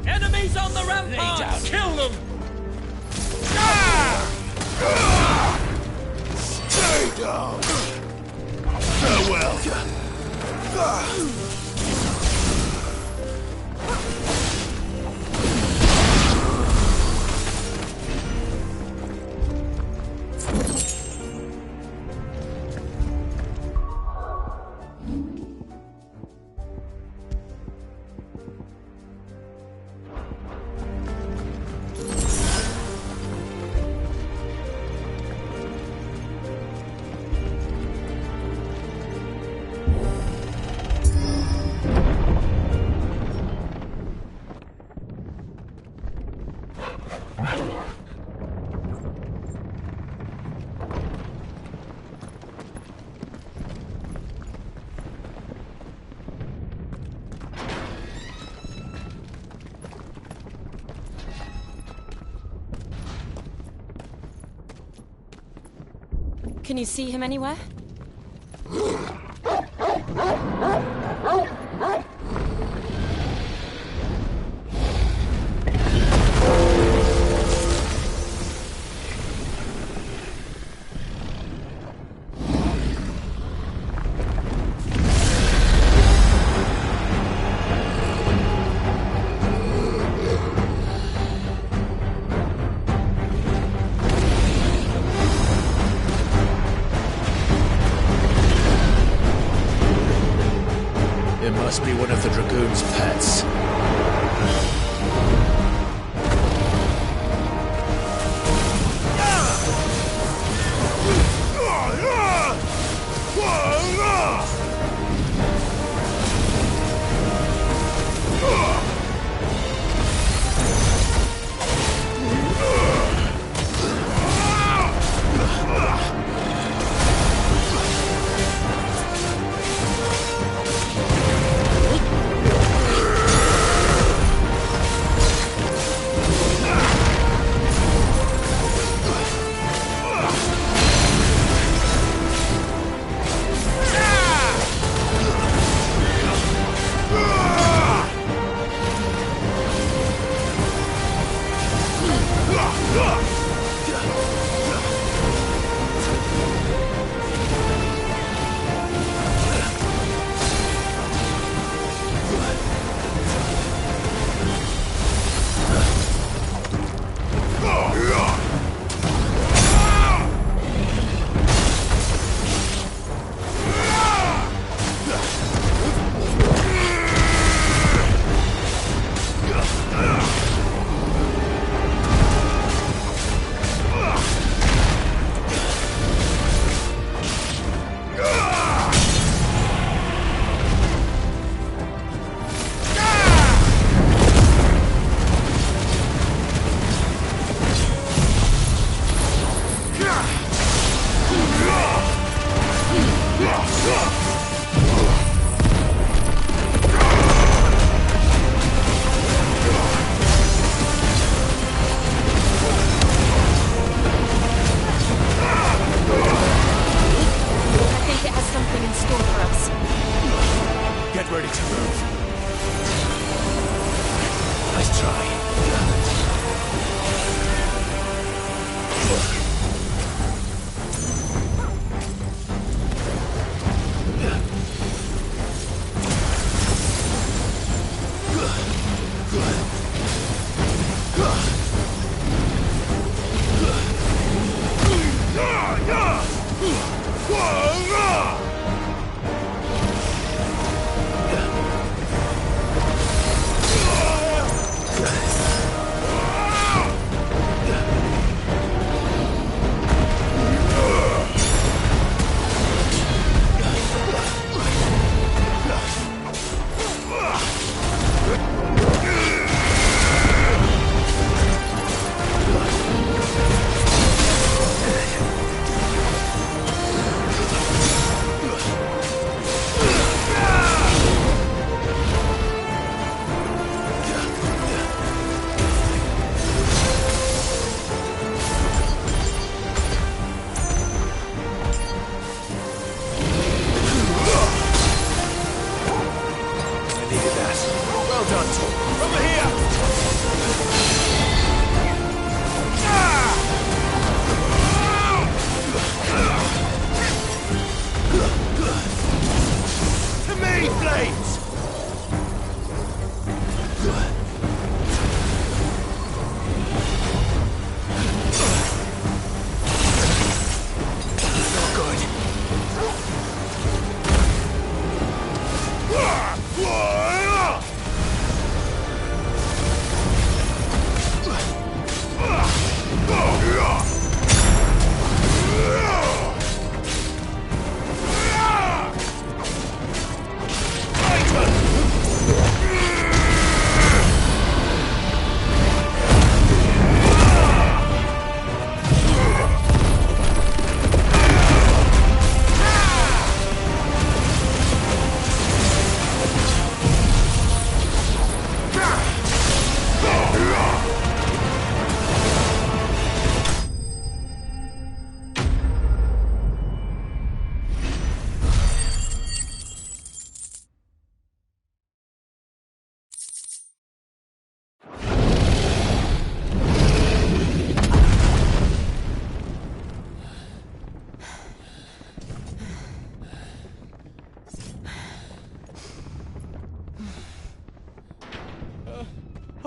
Enemies on the ramparts! Kill them! Stay down. Farewell. Can you see him anywhere? It must be one of the Dragoon's pets.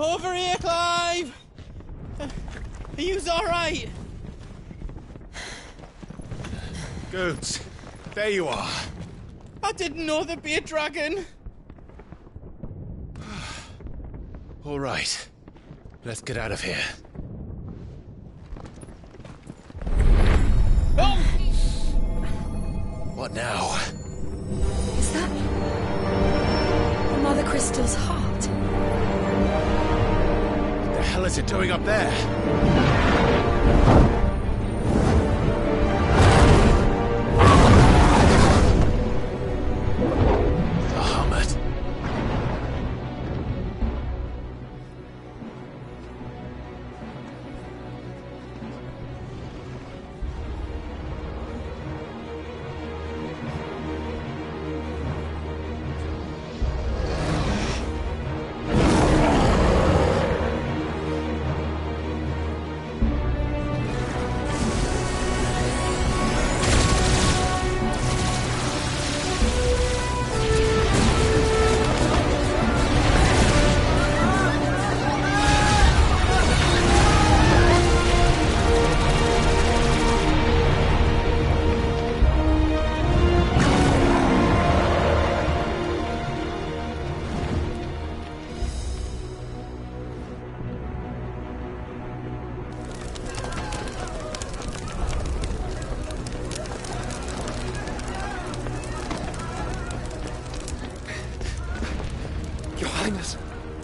Over here, Clive! Are you alright? Goods, there you are. I didn't know there'd be a dragon. All right, let's get out of here. Oh! What now? Is that Mother Crystal's heart? What the hell is it doing up there?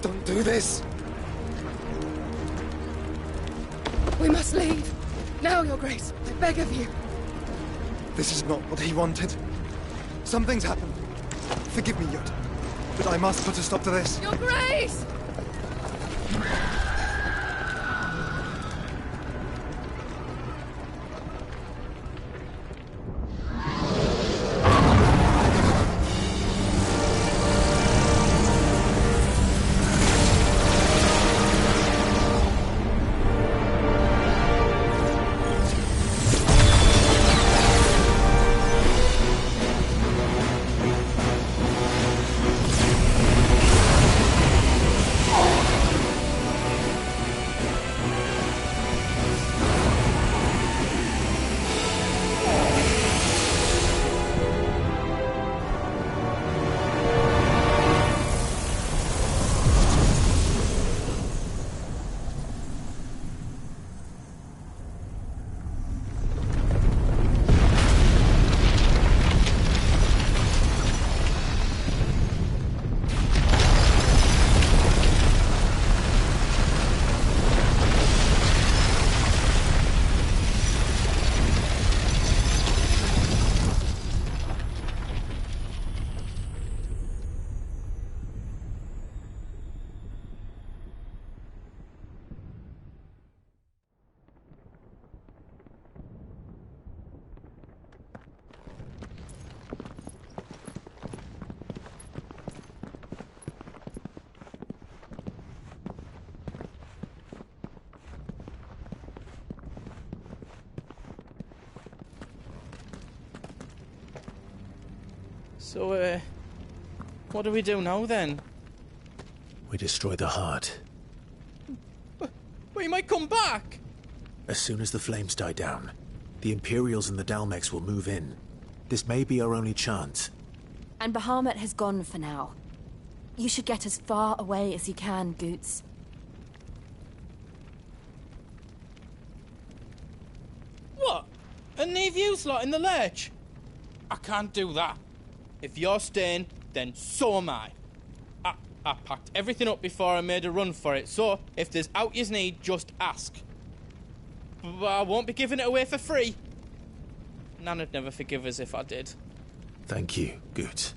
Don't do this! We must leave. Now, Your Grace. I beg of you. This is not what he wanted. Something's happened. Forgive me, Yod, but I must put a stop to this. Your Grace! So, what do we do now, then? We destroy the heart. But he might come back! As soon as the flames die down, the Imperials and the Dalmex will move in. This may be our only chance. And Bahamut has gone for now. You should get as far away as you can, Goots. What? And leave you lot in the lurch? I can't do that. If you're staying, then so am I. I packed everything up before I made a run for it, so if there's out yous need, just ask. But I won't be giving it away for free. Nan'd never forgive us if I did. Thank you, Goot.